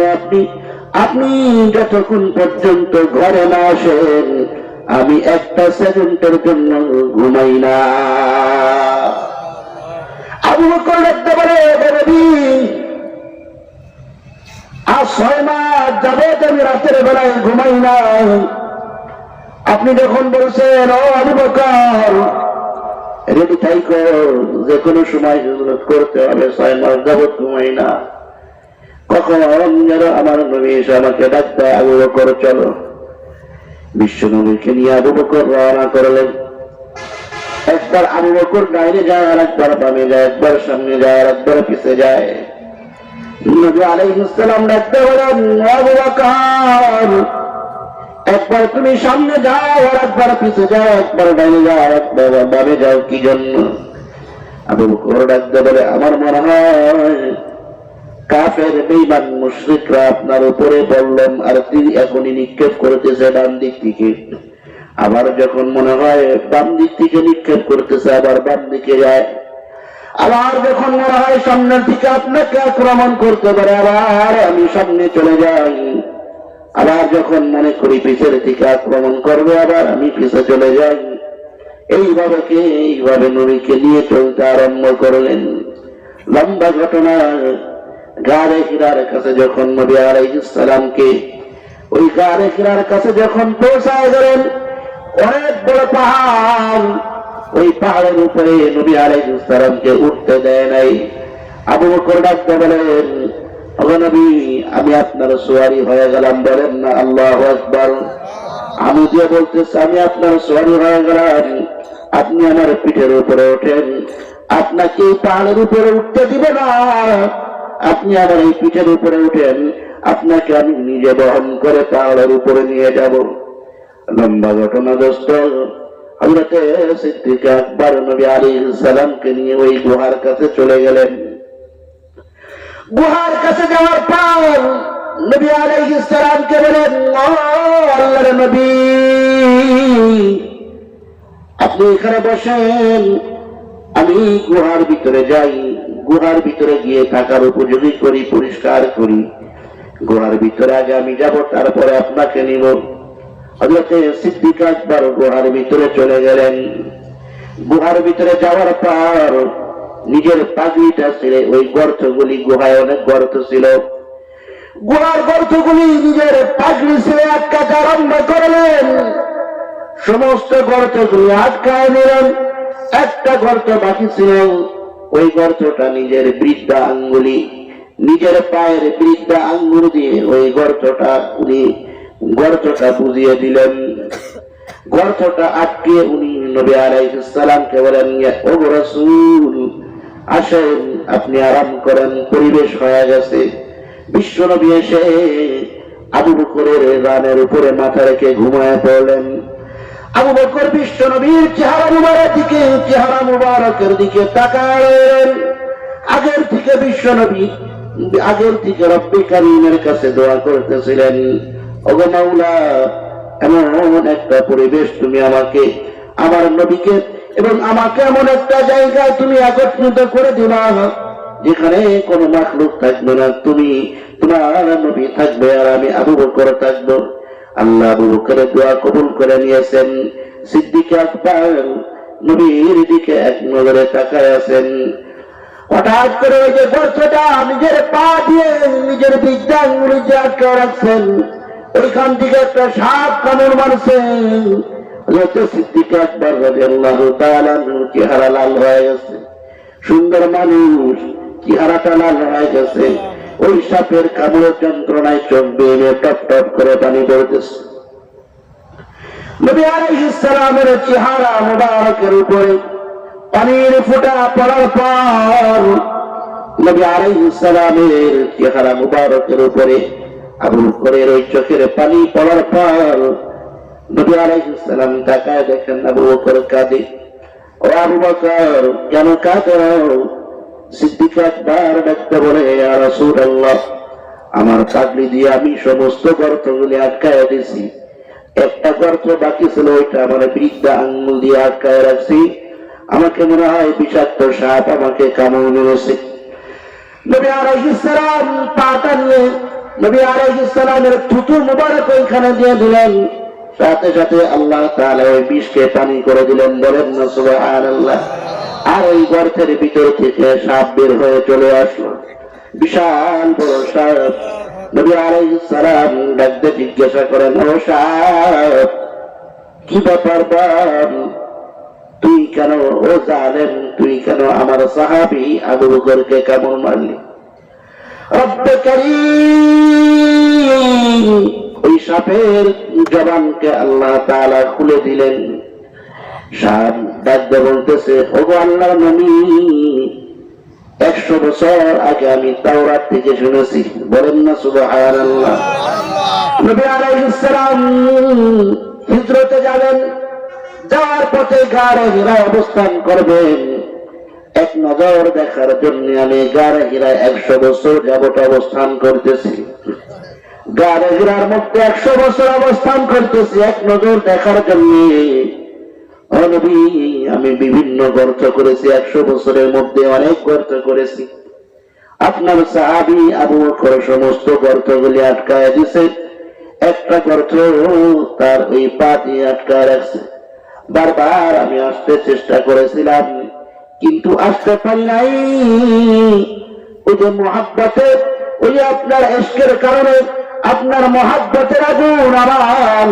আপনি যতক্ষণ পর্যন্ত ঘরে না আসেন আমি একটা সেকেন্ডের জন্য ঘুমাই না। আবু বকর ডাকতে পারে, আর 6 মাস যাবত আমি রাতের বেলায় ঘুমাই না। আপনি যখন বলছেন, ও আবু বকর রেডি থাইকো, যে কোনো সময় হিজরত করতে হবে, 6 মাস যাবত ঘুমাই না। কখন যেন আমার নবী এসে আমাকে ডাকতে, আবু বকর চলো। বিশ্ব নবীকে নিয়ে আবু বকর রওনা করলেন। একবার আবু বকর ডাইনে যায়, আর একবার বামে যায়, একবার সামনে যায়, আর একবার পিছে যায়। নবী আলাইহিস সালাম ডাকতে বলেন, আবু বকর একবার তুমি সামনে যাও, আর একবার পিছে যাও, একবার ডাইনে যাও, আর একবার বামে যাও, কি জন্য? আবু বকর ডাকতে বলে, আমার মনে হয় কাফের বেঈমান মুশরিকরা আপনার উপরে বললেন, আর তিনি এখনই নিক্ষেপ করতেছে ডান দিক থেকে। আবার যখন মনে হয় বাম দিক থেকে নিক্ষেপ করতেছে, আবার বাম দিকে যায়। আবার যখন মনে হয় সামনের দিকে আপনাকে আক্রমণ করতে পারে, আবার আমি সামনে চলে যাই। আবার যখন মনে করি পিছের দিকে আক্রমণ করবে, আবার আমি পিছে চলে যাই। এইভাবে নবীকে নিয়ে চলতে আরম্ভ করলেন। লম্বা ঘটনা। গারে হিরার কাছে যখন নবী আলাইহিস সালামকে ওই গারে হিরার কাছে যখন পৌঁছায় গেলেন, অনেক বড় পাহাড়, ওই পাহাড়ের উপরে নবী আলাইহিস সালামকে উঠতে দেয় নাই। আবু বকর ডাকতে বলেন, ও নবী, আমি আপনার সওয়ারি হয়ে গেলাম, বলেন না আল্লাহু আকবার। আমি যে বলতেছি আমি আপনার সওয়ারি হয়ে গেলাম, আপনি আমার পিঠের উপরে ওঠেন। আপনাকে পাহাড়ের উপরে উঠতে দিব না, আপনি আমার এই পিঠের উপরে উঠেন, আপনাকে আমি নিজে বহন করে পাহাড়ের উপরে নিয়ে যাব। লম্বা ঘটনা দোস্ত। হযরতে সিদ্দিক আকবর নবী আলাইহিস সালামকে নিয়ে ওই গুহার কাছে চলে গেলেন। গুহার কাছে যাওয়ার পর নবী আলাইহিস সালামকে বলেন, ও আল্লাহর নবী, আপনি এখানে বসেন, আমি গুহার ভিতরে যাই, গুহার ভিতরে গিয়ে থাকার উপযোগী করি, পরিষ্কার করি। গুহার ভিতরে আগে আমি যাব, তারপরে আপনাকে নিব। হযরতে সিদ্দিক আকবর গুহার ভিতরে চলে গেলেন। গুহার ভিতরে যাওয়ার পর নিজের পাগড়িটা ছেড়ে ওই গর্তগুলি, গুহায় অনেক গর্ত ছিল, গুহার গর্তগুলি নিজের পাগড়ি ছেড়ে আটকাতে আরম্ভ করলেন। সমস্ত গর্তগুলি আটকায় নিলেন। একটা গর্ত বাকি ছিল, ওই গর্তটা নিজের বৃদ্ধা আঙ্গুলি, নিজের পায়ের বৃদ্ধা আঙ্গুল দিয়ে ওই গর্তটা বুঝিয়ে দিলেন। গর্তটা আটকে উনি নবী আলাইহিস সালামকে বলেন, ও রাসূল, আসেন আপনি আরাম করেন, পরিবেশ হয়ে গেছে। বিশ্ব নবী এসে আবু বকরের রানের উপরে মাথা রেখে ঘুমায় পড়লেন। আবু বকর বিশ্ব নবীর চেহারা মুবারকের দিকে তাকালেন। আগের থেকে বিশ্ব নবী রব্বে কারীমের কাছে দোয়া করতেছিলেন, ওগো মাওলা, এমন একটা পরিবেশ তুমি আমাকে, আমার নবীকে এবং আমাকে এমন একটা জায়গায় তুমি একত্রিত করে দিবা যেখানে কোনো মাখলুক থাকবে না, তুমি, তোমার নবী থাকবে আর আমি আবু বকর থাকবো। আল্লাহ আবু বকরের দোয়া কবুল করে নিয়েছেন। সিদ্দিক আকবর নবীর দিকে এক নজরে তাকায় আছেন। হঠাৎ করে ওই যে গর্তটা নিজের পা দিয়ে নিজের বিদ্যাঙ্গুলি যে আটকে রাখছেন, ওইখান থেকে একটা সাপ কামড় মারছে। সিদ্দিক আকবর রাদিয়াল্লাহু তাআলা চেহারা লাল হয়ে গেছে। সুন্দর মানুষ, চেহারাটা লাল হয়ে গেছে। ওই সাপের কামড়ের যন্ত্রণায় চোখ বেয়ে টপ টপ করে পানি পড়তেছে। নবী আলাইহিস সালামের চেহারা মুবারকের উপরে পানির ফোঁটা পড়ার পর নবী আলাইহিস সালামের চেহারা মুবারকের উপরে আবু বকরের ওই চোখের পানি পড়ার পর নবী আলাইহিস সালাম তাকায় দেখেন আবু বকর কাঁদে। ও আবু বকর, কেন কাঁদো? সিদ্দিক আকবর ডাকতে বলে, ইয়া রাসূলুল্লাহ, আমার পাগড়ি দিয়ে আমি সমস্ত গর্তগুলি আটকায় দিয়েছি, একটা গর্ত বাকি ছিল, ওইটা আমার বৃদ্ধা আঙ্গুল দিয়ে আটকায় রাখছি। আমাকে মনে হয় বিষাক্ত সাপ আমাকে কামড় মেরেছে। নবী আলাইহিস সালাম পাটা নিয়ে নবী আলাইহিস সালামের থুতু মুবারক ওইখানে দিয়ে দিলেন। সাথে সাথে আল্লাহ তাআলা ওই বিষকে পানি করে দিলেন। বলেন না সুবহানাল্লাহ। আর ওই গর্তের ভিতর থেকে সাপ বের হয়ে চলে আসলো, বিশাল বড় সাপ। নবী আলাইহিস সালাম ডাকতে জিজ্ঞাসা করেন, ও সাপ, কি ব্যাপার বল? তুই কেন, ও জালেম, তুই কেন আমার সাহাবী আবু বকরকে কামড় মারলি? রব্বে কারীম ওই সাপের জবানকে আল্লাহ তাআলা খুলে দিলেন। সাপ ডাকতে বলতেছে, ওগো আল্লাহর নবী, 100 বছর আগে আমি তাওরাত থেকে শুনেছি। বলেন না সুবহানাল্লাহ। নবী আলাইহিস সালাম হিজরতে যাবেন, যাওয়ার পথে গারে হিরায় অবস্থান করবেন। এক নজর দেখার জন্য আমি গারে হিরায় 100 বছর যাবত অবস্থান করতেছি। গারে হিরার মধ্যে 100 বছর অবস্থান করতেছি এক নজর দেখার জন্য। ও নবী, আমি বিভিন্ন গর্ত করেছি, 100 বছরের মধ্যে অনেক গর্ত করেছি। আপনার সাহাবী আবু বকর সমস্ত গর্তগুলি আটকায় দিছে, একটা গর্ত তার ওই পা দিয়ে আটকায় রাখছে। বারবার আমি আসতে চেষ্টা করেছিলাম, কিন্তু আসতে পারি নাই। ওই যে মুহাব্বতে, ওই আপনার ইশকের কারণে, আপনার মুহাব্বতের আগুন আমার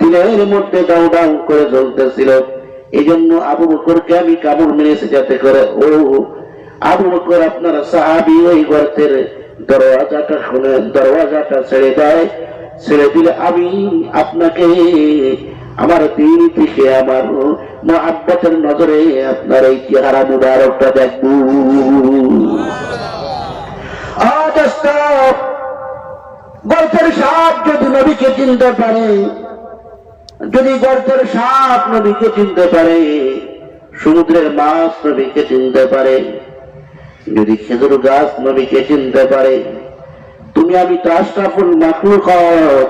দিলের মধ্যে দাউ দাউ করে জ্বলতেছিল। এই জন্য আবু বকরকে আমি কামড় মেরেছি, যাতে করে ও আবু বকর আপনার সাহাবী ওই গর্তের দরওয়াজাটা খুলে দরওয়াজাটা ছেড়ে দেয়। ছেড়ে দিলে আমি আপনাকে আমার দিল থেকে আমার মুহাব্বতের নজরে আপনার এই চেহারা মুবারকটা দেখব। গর্তের সাপ যদি নবীকে চিনতে পারে, যদি গর্তের সাপ নবীকে চিনতে পারে, সমুদ্রের মাছ নবীকে চিনতে পারে, যদি খেজুর গাছ নবীকে চিনতে পারে, তুমি আমি তো আশরাফুল মাখলুকাত,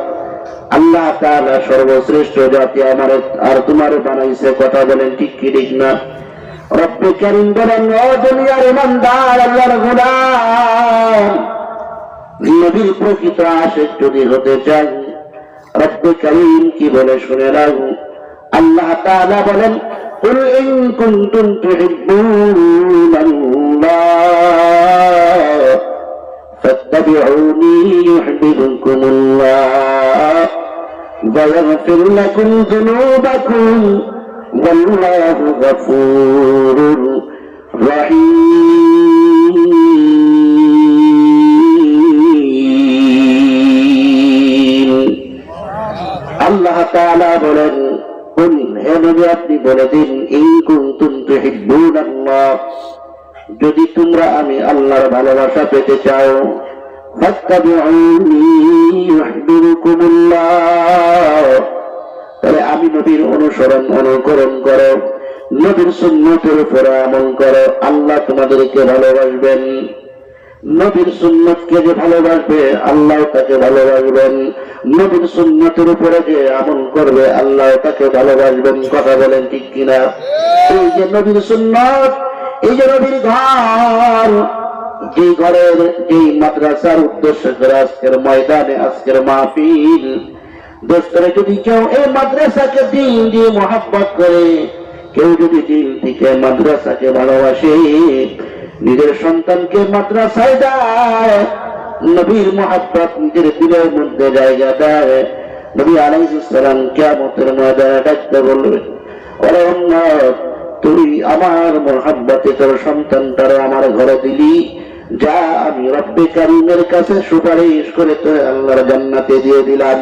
আল্লাহ তাআলা সর্বশ্রেষ্ঠ জাতি আমার আর তোমার বানাইছে। কথা বলেন ঠিক কি ঠিক না? রব্বে কারীম বলেন, ও দুনিয়ার ইমানদার আল্লাহর গোলাম, নবীর প্রকৃত আশিক যদি হতে চান, রব্বে কারীম কি বলে শুনে নাও। আল্লাহ তাআলা বলেন, কুল ইন কুনতুম তুহিব্বুনাল্লাহ ফাত্তাবিউনি ইউহিব্বুকুমুল্লাহ ওয়া ইয়াগফির লাকুম যুনুবাকুম ওয়াল্লাহু গফুরুর রহিম। আল্লাহ তাআলা বলেন, হে নবী আপনি বলে দিন, ইন কুনতুম তুহিব্বুনাল্লাহ, যদি তোমরা আমি আল্লাহর ভালোবাসা পেতে চাও, ফাত্তাবিউনি ইউহিব্বুকুমুল্লাহ, তাহলে আমি নবীর অনুকরণ করো, নবীর সুন্নতের উপরে আমল করো, আল্লাহ তোমাদেরকে ভালোবাসবেন। নবীর সুন্নতকে যে ভালোবাসবে আল্লাহ তাকে ভালোবাসবেন, নবীর সুন্নতের উপরে যে আমল করবে আল্লাহ তাকে ভালোবাসবেন। কথা বলেন ঠিক কিনা? এই যে নবীর সুন্নত, এই যে নবীর ঘর, যে ঘরের যে মাদ্রাসার উদ্দেশ্য করে আজকের ময়দানে আজকের মাহফিল, দোস্তরে যদি কেউ এই মাদ্রাসাকে দিন দিয়ে মহব্বত করে, কেউ যদি দিন থেকে মাদ্রাসাকে ভালোবাসে, নিজের সন্তানকে মাদ্রাসায় দেয়, নবীর মহব্বত নিজের দিলের মধ্যে জায়গা দেয়, নবী আলাইহিস সালাম কিয়ামতের ময়দানে ডাকতে বলবে, ওরে উম্মত, তুই আমার মহব্বতে তোর সন্তানটারে আমার ঘরে দিলি, যা আমি রব্বে কারীমের কাছে সুপারিশ করে তোর আল্লাহর জান্নাতে দিয়ে দিলাম।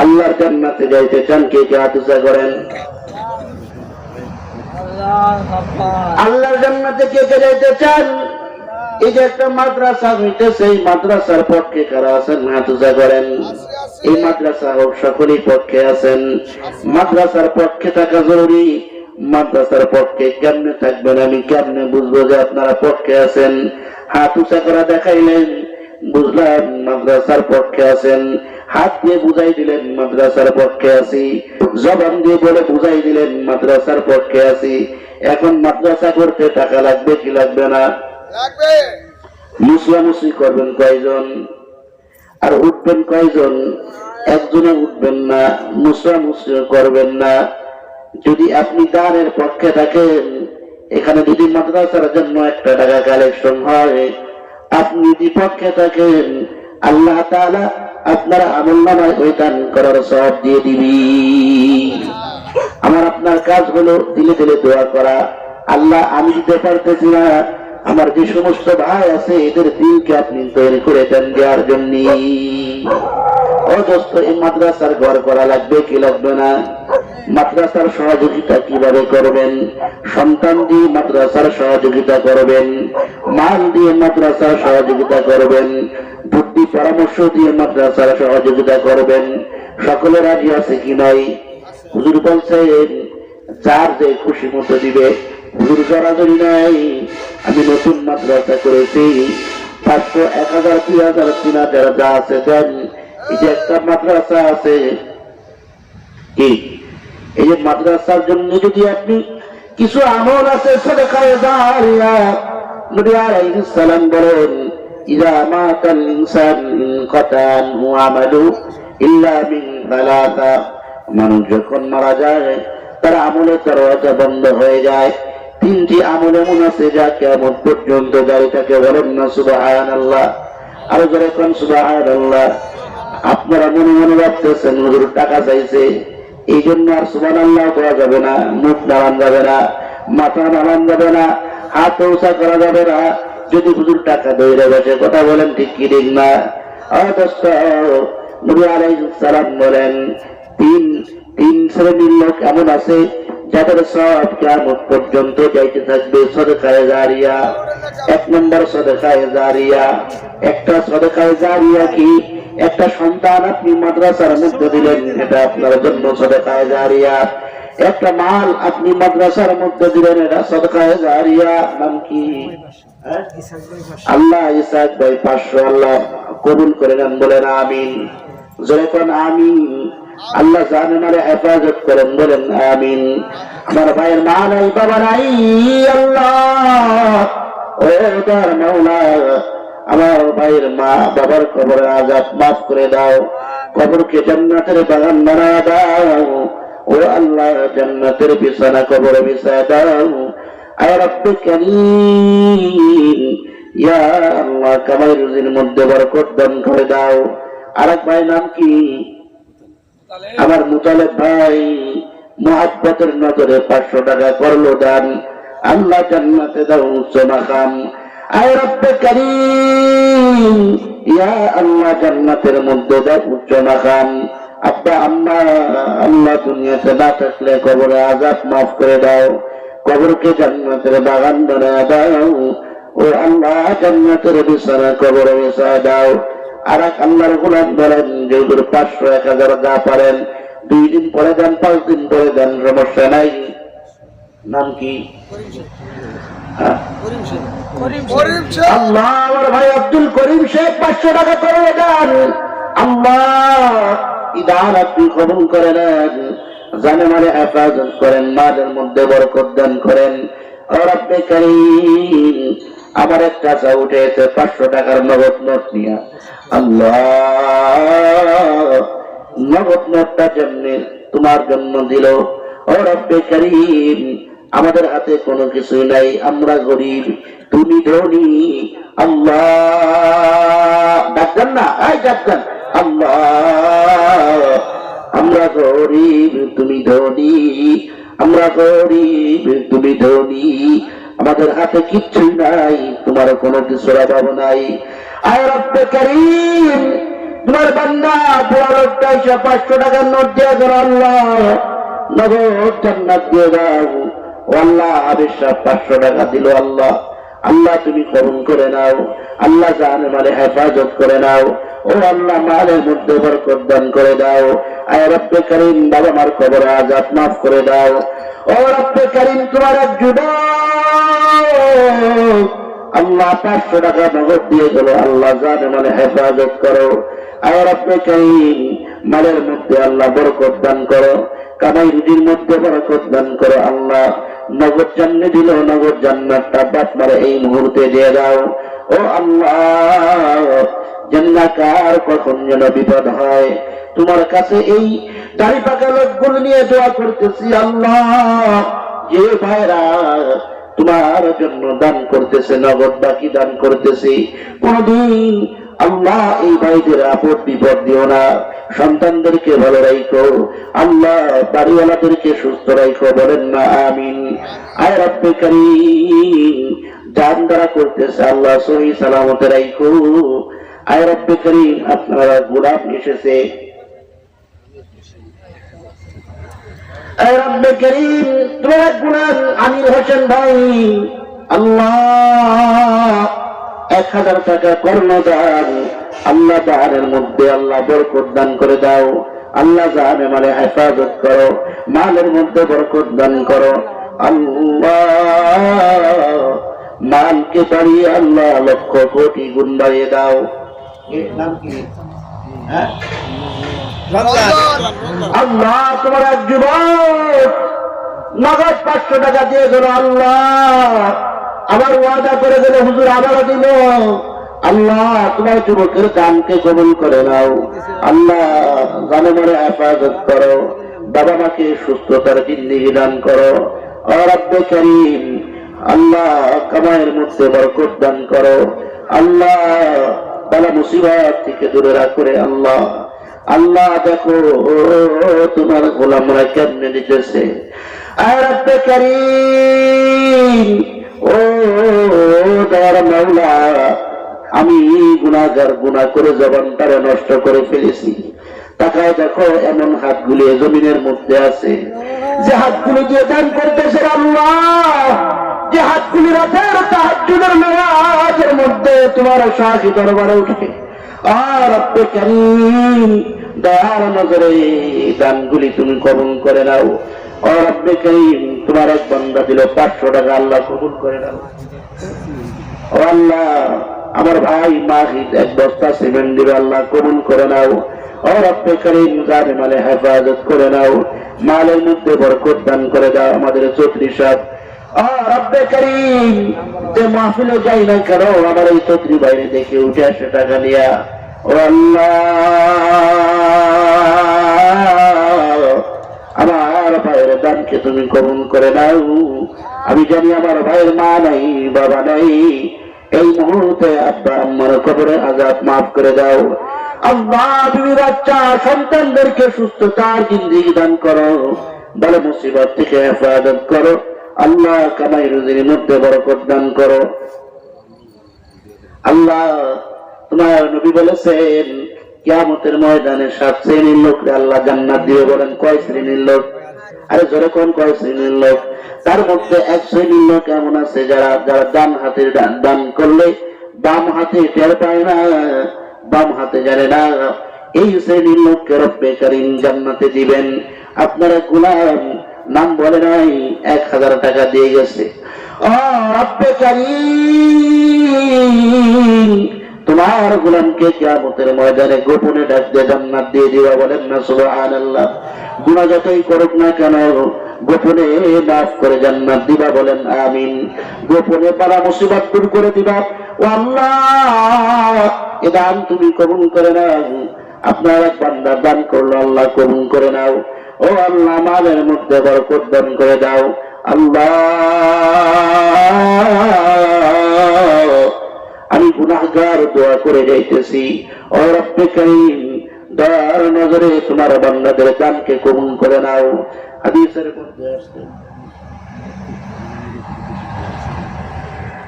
আল্লাহর জান্নাতে যাইতে চান কে কে হাত উঁচা করেন? আল্লাহর জান্নাতে কে কে যাইতে চান? এই যে একটা মাদ্রাসা হইতেছে, এই মাদ্রাসার পক্ষে কারা আছেন? হাত উঁচা করেন। এই মাদ্রাসা হোক সকলেই পক্ষে আছেন। মাদ্রাসার পক্ষে থাকা জরুরি। মাদ্রাসার পক্ষে কেমনে থাকবেন আমি কেমনে বুঝবো যে আপনারা পক্ষে আছেন? হাত উঁচা করা দেখাইলেন, বুঝলাম মাদ্রাসার পক্ষে আছেন। হাত দিয়ে বুঝাই দিলেন মাদ্রাসার পক্ষে আছি, জবান দিয়ে বলে বুঝাই দিলেন মাদ্রাসার পক্ষে আছি। এখন মাদ্রাসা করতে টাকা লাগবে কি লাগবে না? লাগবে। মুসলামুসলি করবেন কয়জন? আর উঠবেন কয়জন? একজনে উঠবেন না, মুসলামুসলি করবেন না। যদি আপনি দানের পক্ষে থাকেন, এখানে যদি মাদ্রাসার জন্য 1 টাকা কালেকশন হয়, আপনি যদি পক্ষে থাকেন, আল্লাহ তাআলা আপনার আমলনামায় ওই দান করার সওয়াব দিয়ে দিবি। আমার আপনার কাজ হলো দিলে দিলে দোয়া করা। আল্লাহ আমি দিতে পারতেছি না, আমার যে সমস্ত ভাই আছে এদের দিলকে আপনি তৈরি করে দেন দেওয়ার জন্য। অজস্র এই মাদ্রাসার ঘর করা লাগবে কি লাগবে না? মাদ্রাসার সহযোগিতা কিভাবে করবেন? সন্তান দিয়ে মাদ্রাসার সহযোগিতা করবেন, মাল দিয়ে মাদ্রাসার সহযোগিতা করবেন, বুদ্ধি পরামর্শ দিয়ে মাদ্রাসার সহযোগিতা করবেন। সকলে রাজি আছে কি নাই? হুজুর বলছেন যার যে খুশি মতো দিবে। হুজুর জড়াজড়ি নাই। আমি নতুন মাদ্রাসা করেছি, 500, 1000, 2000, 3000 যা আছে দেন। এই যে একটা মাদ্রাসা আছে, কি এই যে মাদ্রাসার জন্য যদি আপনি কিছু আমল আছে সাদাকায়ে জারিয়া, নবী আলাইহিস সালাম বলেন, ইযা মাতাল ইনসান কাতান আমালু ইল্লা মিন সালাসা, মানুষ যখন মারা যায় তার আমলের দরজা বন্ধ হয়ে যায়। 3টি আমল এমন আছে যা কিয়ামত পর্যন্ত জারি থাকে। বলেন না সুবহানাল্লাহ? আর যারা কোন সুবহানাল্লাহ। আপনারা মনে মনে ভাবতেছেন হুজুর টাকা চাইছে, এই জন্য আর সুবহানাল্লাহ করা যাবে না, মুখ নাড়ান যাবে না, মাথা নাড়ান যাবে না, হাত উঁচা করা যাবে না। যদি হুজুর টাকা দইরে বসে, কথা বলেন ঠিক কি ঠিক না? নবী আলাইহিস সালাম বলেন, তিন শ্রেণীর লোক এমন আছে যাদের সব কিয়ামত পর্যন্ত যাইতে থাকবে সাদাকায়ে জারিয়া। 1 নম্বর সাদাকায়ে জারিয়া। একটা সাদাকায়ে জারিয়া কি? একটা সন্তান আপনি মাদ্রাসার মধ্যে দিলেন, এটা আপনার জন্য সাদাকায়ে জারিয়া। একটা মাল আপনি মাদ্রাসার মধ্যে দিলেন, এটা সাদাকায়ে জারিয়া। নাম কি? আল্লাহ ইসাক ভাই 500 আল্লাহ কবুল করে নেন। বলেন আমিন। জোরে কোন আমিন। আল্লাহ জানে মারে হেফাজত করেন। বলেন আমিন। আমার ভাইয়ের মা নাই, বাবা নাই, আল্লাহ ও তার মাওলা, আমার ভাইয়ের মা বাবার কবরের আযাব মাফ করে দাও, কবরকে জান্নাতের বাগান বানায় দাও। ও আল্লাহ, জান্নাতের বিছানা কবরে বিছায় দাও। আয় রব্বে কারীম, ইয়া আল্লাহ, কামাই রুজির মধ্যে বরকত দান করে দাও। আরেক ভাই নাম কি? আমার মুতালেব ভাই, মুহাব্বতের নজরে 500 টাকা করলো দান। আল্লাহ জান্নাতে দাও উচ্চ মাকাম। আয় রব্বে কারীম, ইয়া আল্লাহ, জান্নাতের মধ্যে দাও উচ্চ মাকাম। আব্বা আম্মা আল্লাহ দুনিয়াতে না থাকলে কবরে আযাব মাফ করে দাও, কবরকে জান্নাতের বাগান বানায় দাও। ও আল্লাহ জান্নাতের বিছানা কবরে বিছায় দাও। আর এক আল্লাহর গোলাম বলেন যে 500 1000 যা পারেন 2 দিন পরে দেন, 5 দিন পরে দেন, সমস্যা নাই। নাম কি? আল্লাহ আমার ভাই আব্দুল করিম শেখ 500 টাকা করে দেন। আল্লাহ ইদান আপনি কবুল করে নেন, জানে মানে হেফাজত করেন, মাদের মধ্যে বরকত দান করেন। ও রব্বে কারীম আমার একটা চা উঠেছে 500 টাকার নগদ নোট নিয়ে। আল্লাহ নগদ নোটটা জন্যে তোমার জন্য দিল। ও রব্বে কারীম আমাদের হাতে কোনো কিছুই নাই, আমরা গরিব, তুমি ধনী। আল্লাহ ডাকবেন না, এই ডাকবেন। আল্লাহ আমরা গরিব, তুমি ধনী, আমরা গরিব, তুমি ধনী, আমাদের হাতে কিচ্ছুই নাই, তোমার কোনো কিছুর অভাব নাই। আয় রব্বে কারীম তোমার বান্দা পুরা লোকটা 500 টাকার নোট দিয়ে গেল। আল্লাহ নগদ জান্নাত দিয়ে দাও। আল্লাহ আবেশা 500 টাকা দিল। আল্লাহ আল্লাহ তুমি কবুল করে নাও। আল্লাহ জানে মালে হেফাজত করে নাও। ও আল্লাহ মালের মধ্যে বরকত দান করে দাও। আয় রব্বে কারীম বাবা মার কবরে আযাব মাফ করে দাও। ও রব্বে কারীম তোমার এক যুবক আল্লাহ 500 টাকা নগদ দিয়ে গেল। আল্লাহ জানে মালে হেফাজত করো। আয় রব্বে কারীম মালের মধ্যে আল্লাহ বরকত দান করো, কামাই রুজির মধ্যে বরকত দান করো। আল্লাহ নগদ জান্নাত দিল, নগদ জান্নাতটা বাপ মারে এই মুহূর্তে দিয়ে দাও। ও আল্লাহ জান্নাকার কখন যেন বিপদ হয়, তোমার কাছে এই দাড়ি পাকা লোকগুলো নিয়ে দোয়া করতেছি। আল্লাহ যে ভাইরা তোমার জন্য দান করতেছে, নগদ বাকি দান করতেছে, কোনদিন আল্লাহ এই ভাইদের আপদ বিপদ দিও না, সন্তানদেরকে ভালো রাখো। আল্লাহ বাড়িওয়ালাদেরকে সুস্থ রাখো, বলেন না আমিন। আয় রব্বে কারীম জান দ্বারা করতেছে আল্লাহ সহি সালামতে রাখো। আয় রব্বে কারীম আপনারা গোলাম এসেছে। আয় রব্বে কারীম তোমার গোলাম আমির হোসেন ভাই আল্লাহ 1000 টাকা কর্ণদান। আল্লাহ দানের মধ্যে আল্লাহ বরকত দান করে দাও। আল্লাহ জানে মানে হেফাজত করো, মালের মধ্যে বরকত দান করো। আল্লাহ মালকে বাড়িয়ে আল্লাহ লক্ষ কোটি গুণ বাড়িয়ে দাও। নাম কি? আল্লাহ তোমার এক যুবক নগদ 500 টাকা দিয়ে গেল। আল্লাহ আবার ওয়াদা করে গেল হুজুর আবারও দিল। আল্লাহ তোমার যুবকের দানকে কবুল করে নাও। আল্লাহ জানে মনে হেফাজত করো, বাবা মাকে সুস্থতার জিন্দেগি দান করো। ও রব্বে কারীম আল্লাহ কামাইয়ের মধ্যে বরকত দান করো। আল্লাহ বালা মুসিবত থেকে দূরে রাখো রে আল্লাহ। আল্লাহ দেখো তোমার গোলামরা কেমনে দিতেছে। আয় রব্বে কারীম ও দয়ার মাওলা আমি গুনাহগার, গুনাহ করে জবানটারে নষ্ট করে ফেলেছি। তাকায় দেখো এমন হাতগুলি জমিনের মধ্যে আছে, যে হাতগুলি দিয়ে দান করতেছে আল্লাহ, যে হাতগুলি রাতের তাহাজ্জুদের মেরাজের মধ্যে তোমার শাহী দরবারে উঠে। আর রব্বে কারীম দয়ার নজরে দানগুলি তুমি কবুল করে নাও। ও রব্বে কারীম তোমার এক বান্দা দিল 500 টাকা, আল্লাহ কবুল করে নাও। ও আল্লাহ আমার ভাই মাহিদ 1 বস্তা সিমেন্ট দিবে, আল্লাহ কবুল করে নাও। ও রব্বে কারীম জানে মালে হেফাজত করে নাও, মালের মধ্যে বরকত দান করে দাও। আমাদের চৌধুরী সাহেব ও রব্বে কারীম যে মাহফিলে যাই না কেন আমার এই চৌধুরী বাইরে দেখে উঠে আসে টাকা নিয়া। ও আল্লাহ আমার ভাইয়ের দানকে তুমি কবুল করে নাও। আমি জানি আমার ভাইয়ের মা নাই, বাবা নাই, এই মুহূর্তে আব্বা আম্মার কবরে আযাব মাফ করে দাও। আল্লাহ বিবি বাচ্চা সন্তানদেরকে সুস্থতার জিন্দেগি দান করো, বলে মুসিবত থেকে হেফাজত করো। আল্লাহ কামাই রুজির মধ্যে বরকত দান করো। আল্লাহ তোমার নবী বলেছেন কিয়ামতের ময়দানে 7 শ্রেণীর লোককে আল্লাহ জান্নাত দিবে। বলেন কয় শ্রেণীর লোক? আরে জোরে কোন কয় শ্রেণীর লোক? তার মধ্যে 1 শ্রেণীর লোক এমন আছে যারা ডান হাতের দান করলে বাম হাতে টের পায় না, বাম হাতে জানে না। এই শ্রেণীর লোককে রব্বে কারীম জান্নাতে দিবেন। আপনারা গোলাম নাম বলে নাই, 1000 টাকা দিয়ে গেছে। ও রব্বে কারীম তোমার গোলামকে কিয়ামতের ময়দানে গোপনে ডাক দিয়ে জান্নাত দিয়ে দিবা। বলেন না সুবহানাল্লাহ। গুনাহ যতই করুক না কেন গোপনে মাফ করে জান্নাত দিবা। বলেন আমিন। গোপনে বালা মুসিবত দূর করে দিবা। ও আল্লাহ এ দান তুমি কবুল করে নাও। আপনার এক বান্দা দান করলো, আল্লাহ কবুল করে নাও। ও আল্লাহ মালের মধ্যে বরকত দান করে দাও। আল্লাহ আমি গুনাহগার দোয়া করে যাইতেছি। ও রব্বে কারীম দয়ার নজরে তোমার বান্দাদের দানকে কবুল করে নাও। হাদিসের মধ্যে আসছে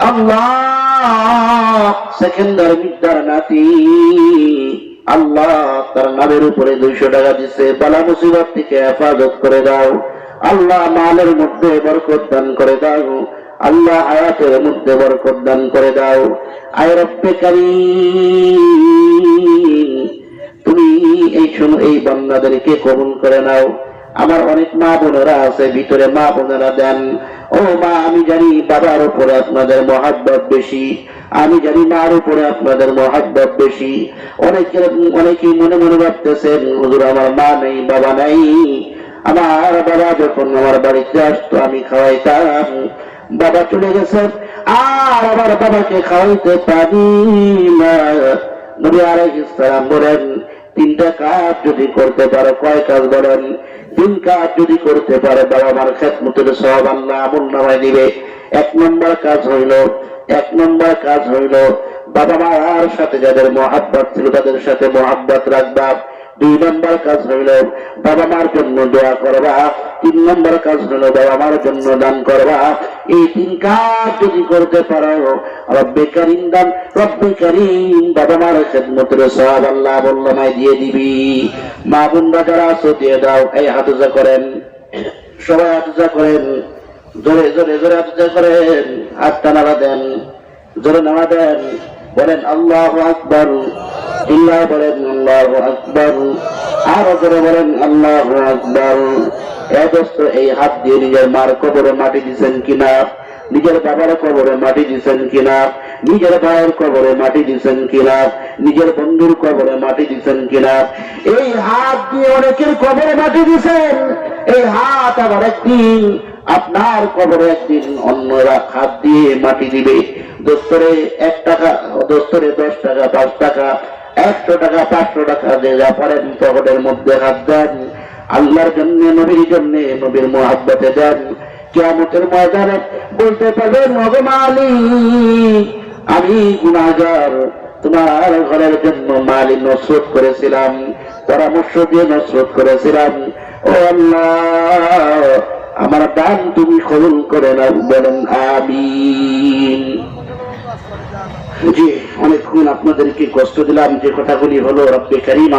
আল্লাহ সেকেন্ডার মিদ্দার নাতি আল্লাহ তার নামের উপরে 200 টাকা দিছে। বালা মুসিবত থেকে হেফাজত করে দাও। আল্লাহ মালের মধ্যে বরকত দান করে দাও। আল্লাহ হায়াতের মধ্যে বরকত দান করে দাও। আয় রব্বে কারীম তুমি এই বান্দাদেরকে কবুল করে নাও। আমার অনেক মা বোনেরা আছে ভিতরে, মা বোনেরা দেন। ও মা আমি জানি বাবার উপরে আপনাদের মহাব্বত বেশি, আমি জানি মার উপরে আপনাদের মহাব্বত বেশি। অনেকেই মনে মনে ভাবতেছেন হুজুর আমার মা নেই বাবা নাই, আমার বাবা যখন আমার বাড়িতে আসতো আমি খাওয়াইতাম, বাবা চলে গেছে আর আমার বাবাকে খাওয়াইতে পারি না। নবী আলাইহিস সালাম বলেন 3টা কাজ যদি করতে পারো, কয় কাজ বলেন? 3 কাজ যদি করতে পারে বাবা মার খেদমতের সওয়াব আল্লাহ আমলনামায় দিবে। 1 নম্বর কাজ হইল বাবা মার সাথে যাদের মহাব্বত ছিল তাদের সাথে মহাব্বত রাখবা। 2 নম্বর কাজ হইল বাবা মার জন্য দোয়া করবা। 3 নম্বর কাজ হইল বাবা মার জন্য দান করবা। এই 3 কাজ যদি করতে পারো রব্বে কারীম বাবা মার খেদমতের সওয়াব আল্লাহ আমলনামায় দিয়ে দিবি। মা বোনরা যারা আছো দিয়ে দাও। এই হাত উঁচা করেন, সবাই হাত উঁচা করেন, জোরে জোরে জোরে হাত উঁচা করেন, হাতটা নাড়া দেন, জোরে নাড়া দেন। বলেন আল্লাহু আকবার। ইল্লাহ বলেন আল্লাহু আকবার। আরো জোরে বলেন আল্লাহু আকবার। এ দোস্ত এই হাত দিয়ে নিজের মার কবরে মাটি দিচ্ছেন কিনা, নিজের বাবার কবরে মাটি দিচ্ছেন কিনা, নিজের ভাইয়ের কবরে মাটি দিচ্ছেন কিনা, নিজের বন্ধুর কবরে মাটি দিচ্ছেন কিনা? এই হাত দিয়ে অনেকের কবরে মাটি দিচ্ছেন। এই হাত আবার একদিন আপনার কবরে একদিন অন্যরা হাত দিয়ে মাটি দিবে। দোস্তরে 1 টাকা, দোস্তরে 10 টাকা, 5 টাকা, 100 টাকা, 500 টাকা যে যা পারেন পকেটের মধ্যে হাত দেন। আল্লাহর জন্য, নবীর জন্য, নবীর মহাব্বতে দেন। কিয়ামতের ময়দানে বলতে পারবেন ওগো মালিক আমি গুনাহগার, তোমার ঘরের জন্য মালি নসরত করেছিলাম, পরামর্শ দিয়ে নসরত করেছিলাম। ও আল্লাহ আমার দান তুমি কবুল করে নাও। বলেন আমিন। জি অনেকক্ষণ আপনাদেরকে কষ্ট দিলাম। যে কথাগুলি হলো রব্বে কারীম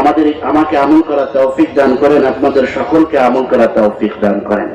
আমাকে আমল করার তৌফিক দান করেন, আপনাদের সকলকে আমল করার তৌফিক দান করেন।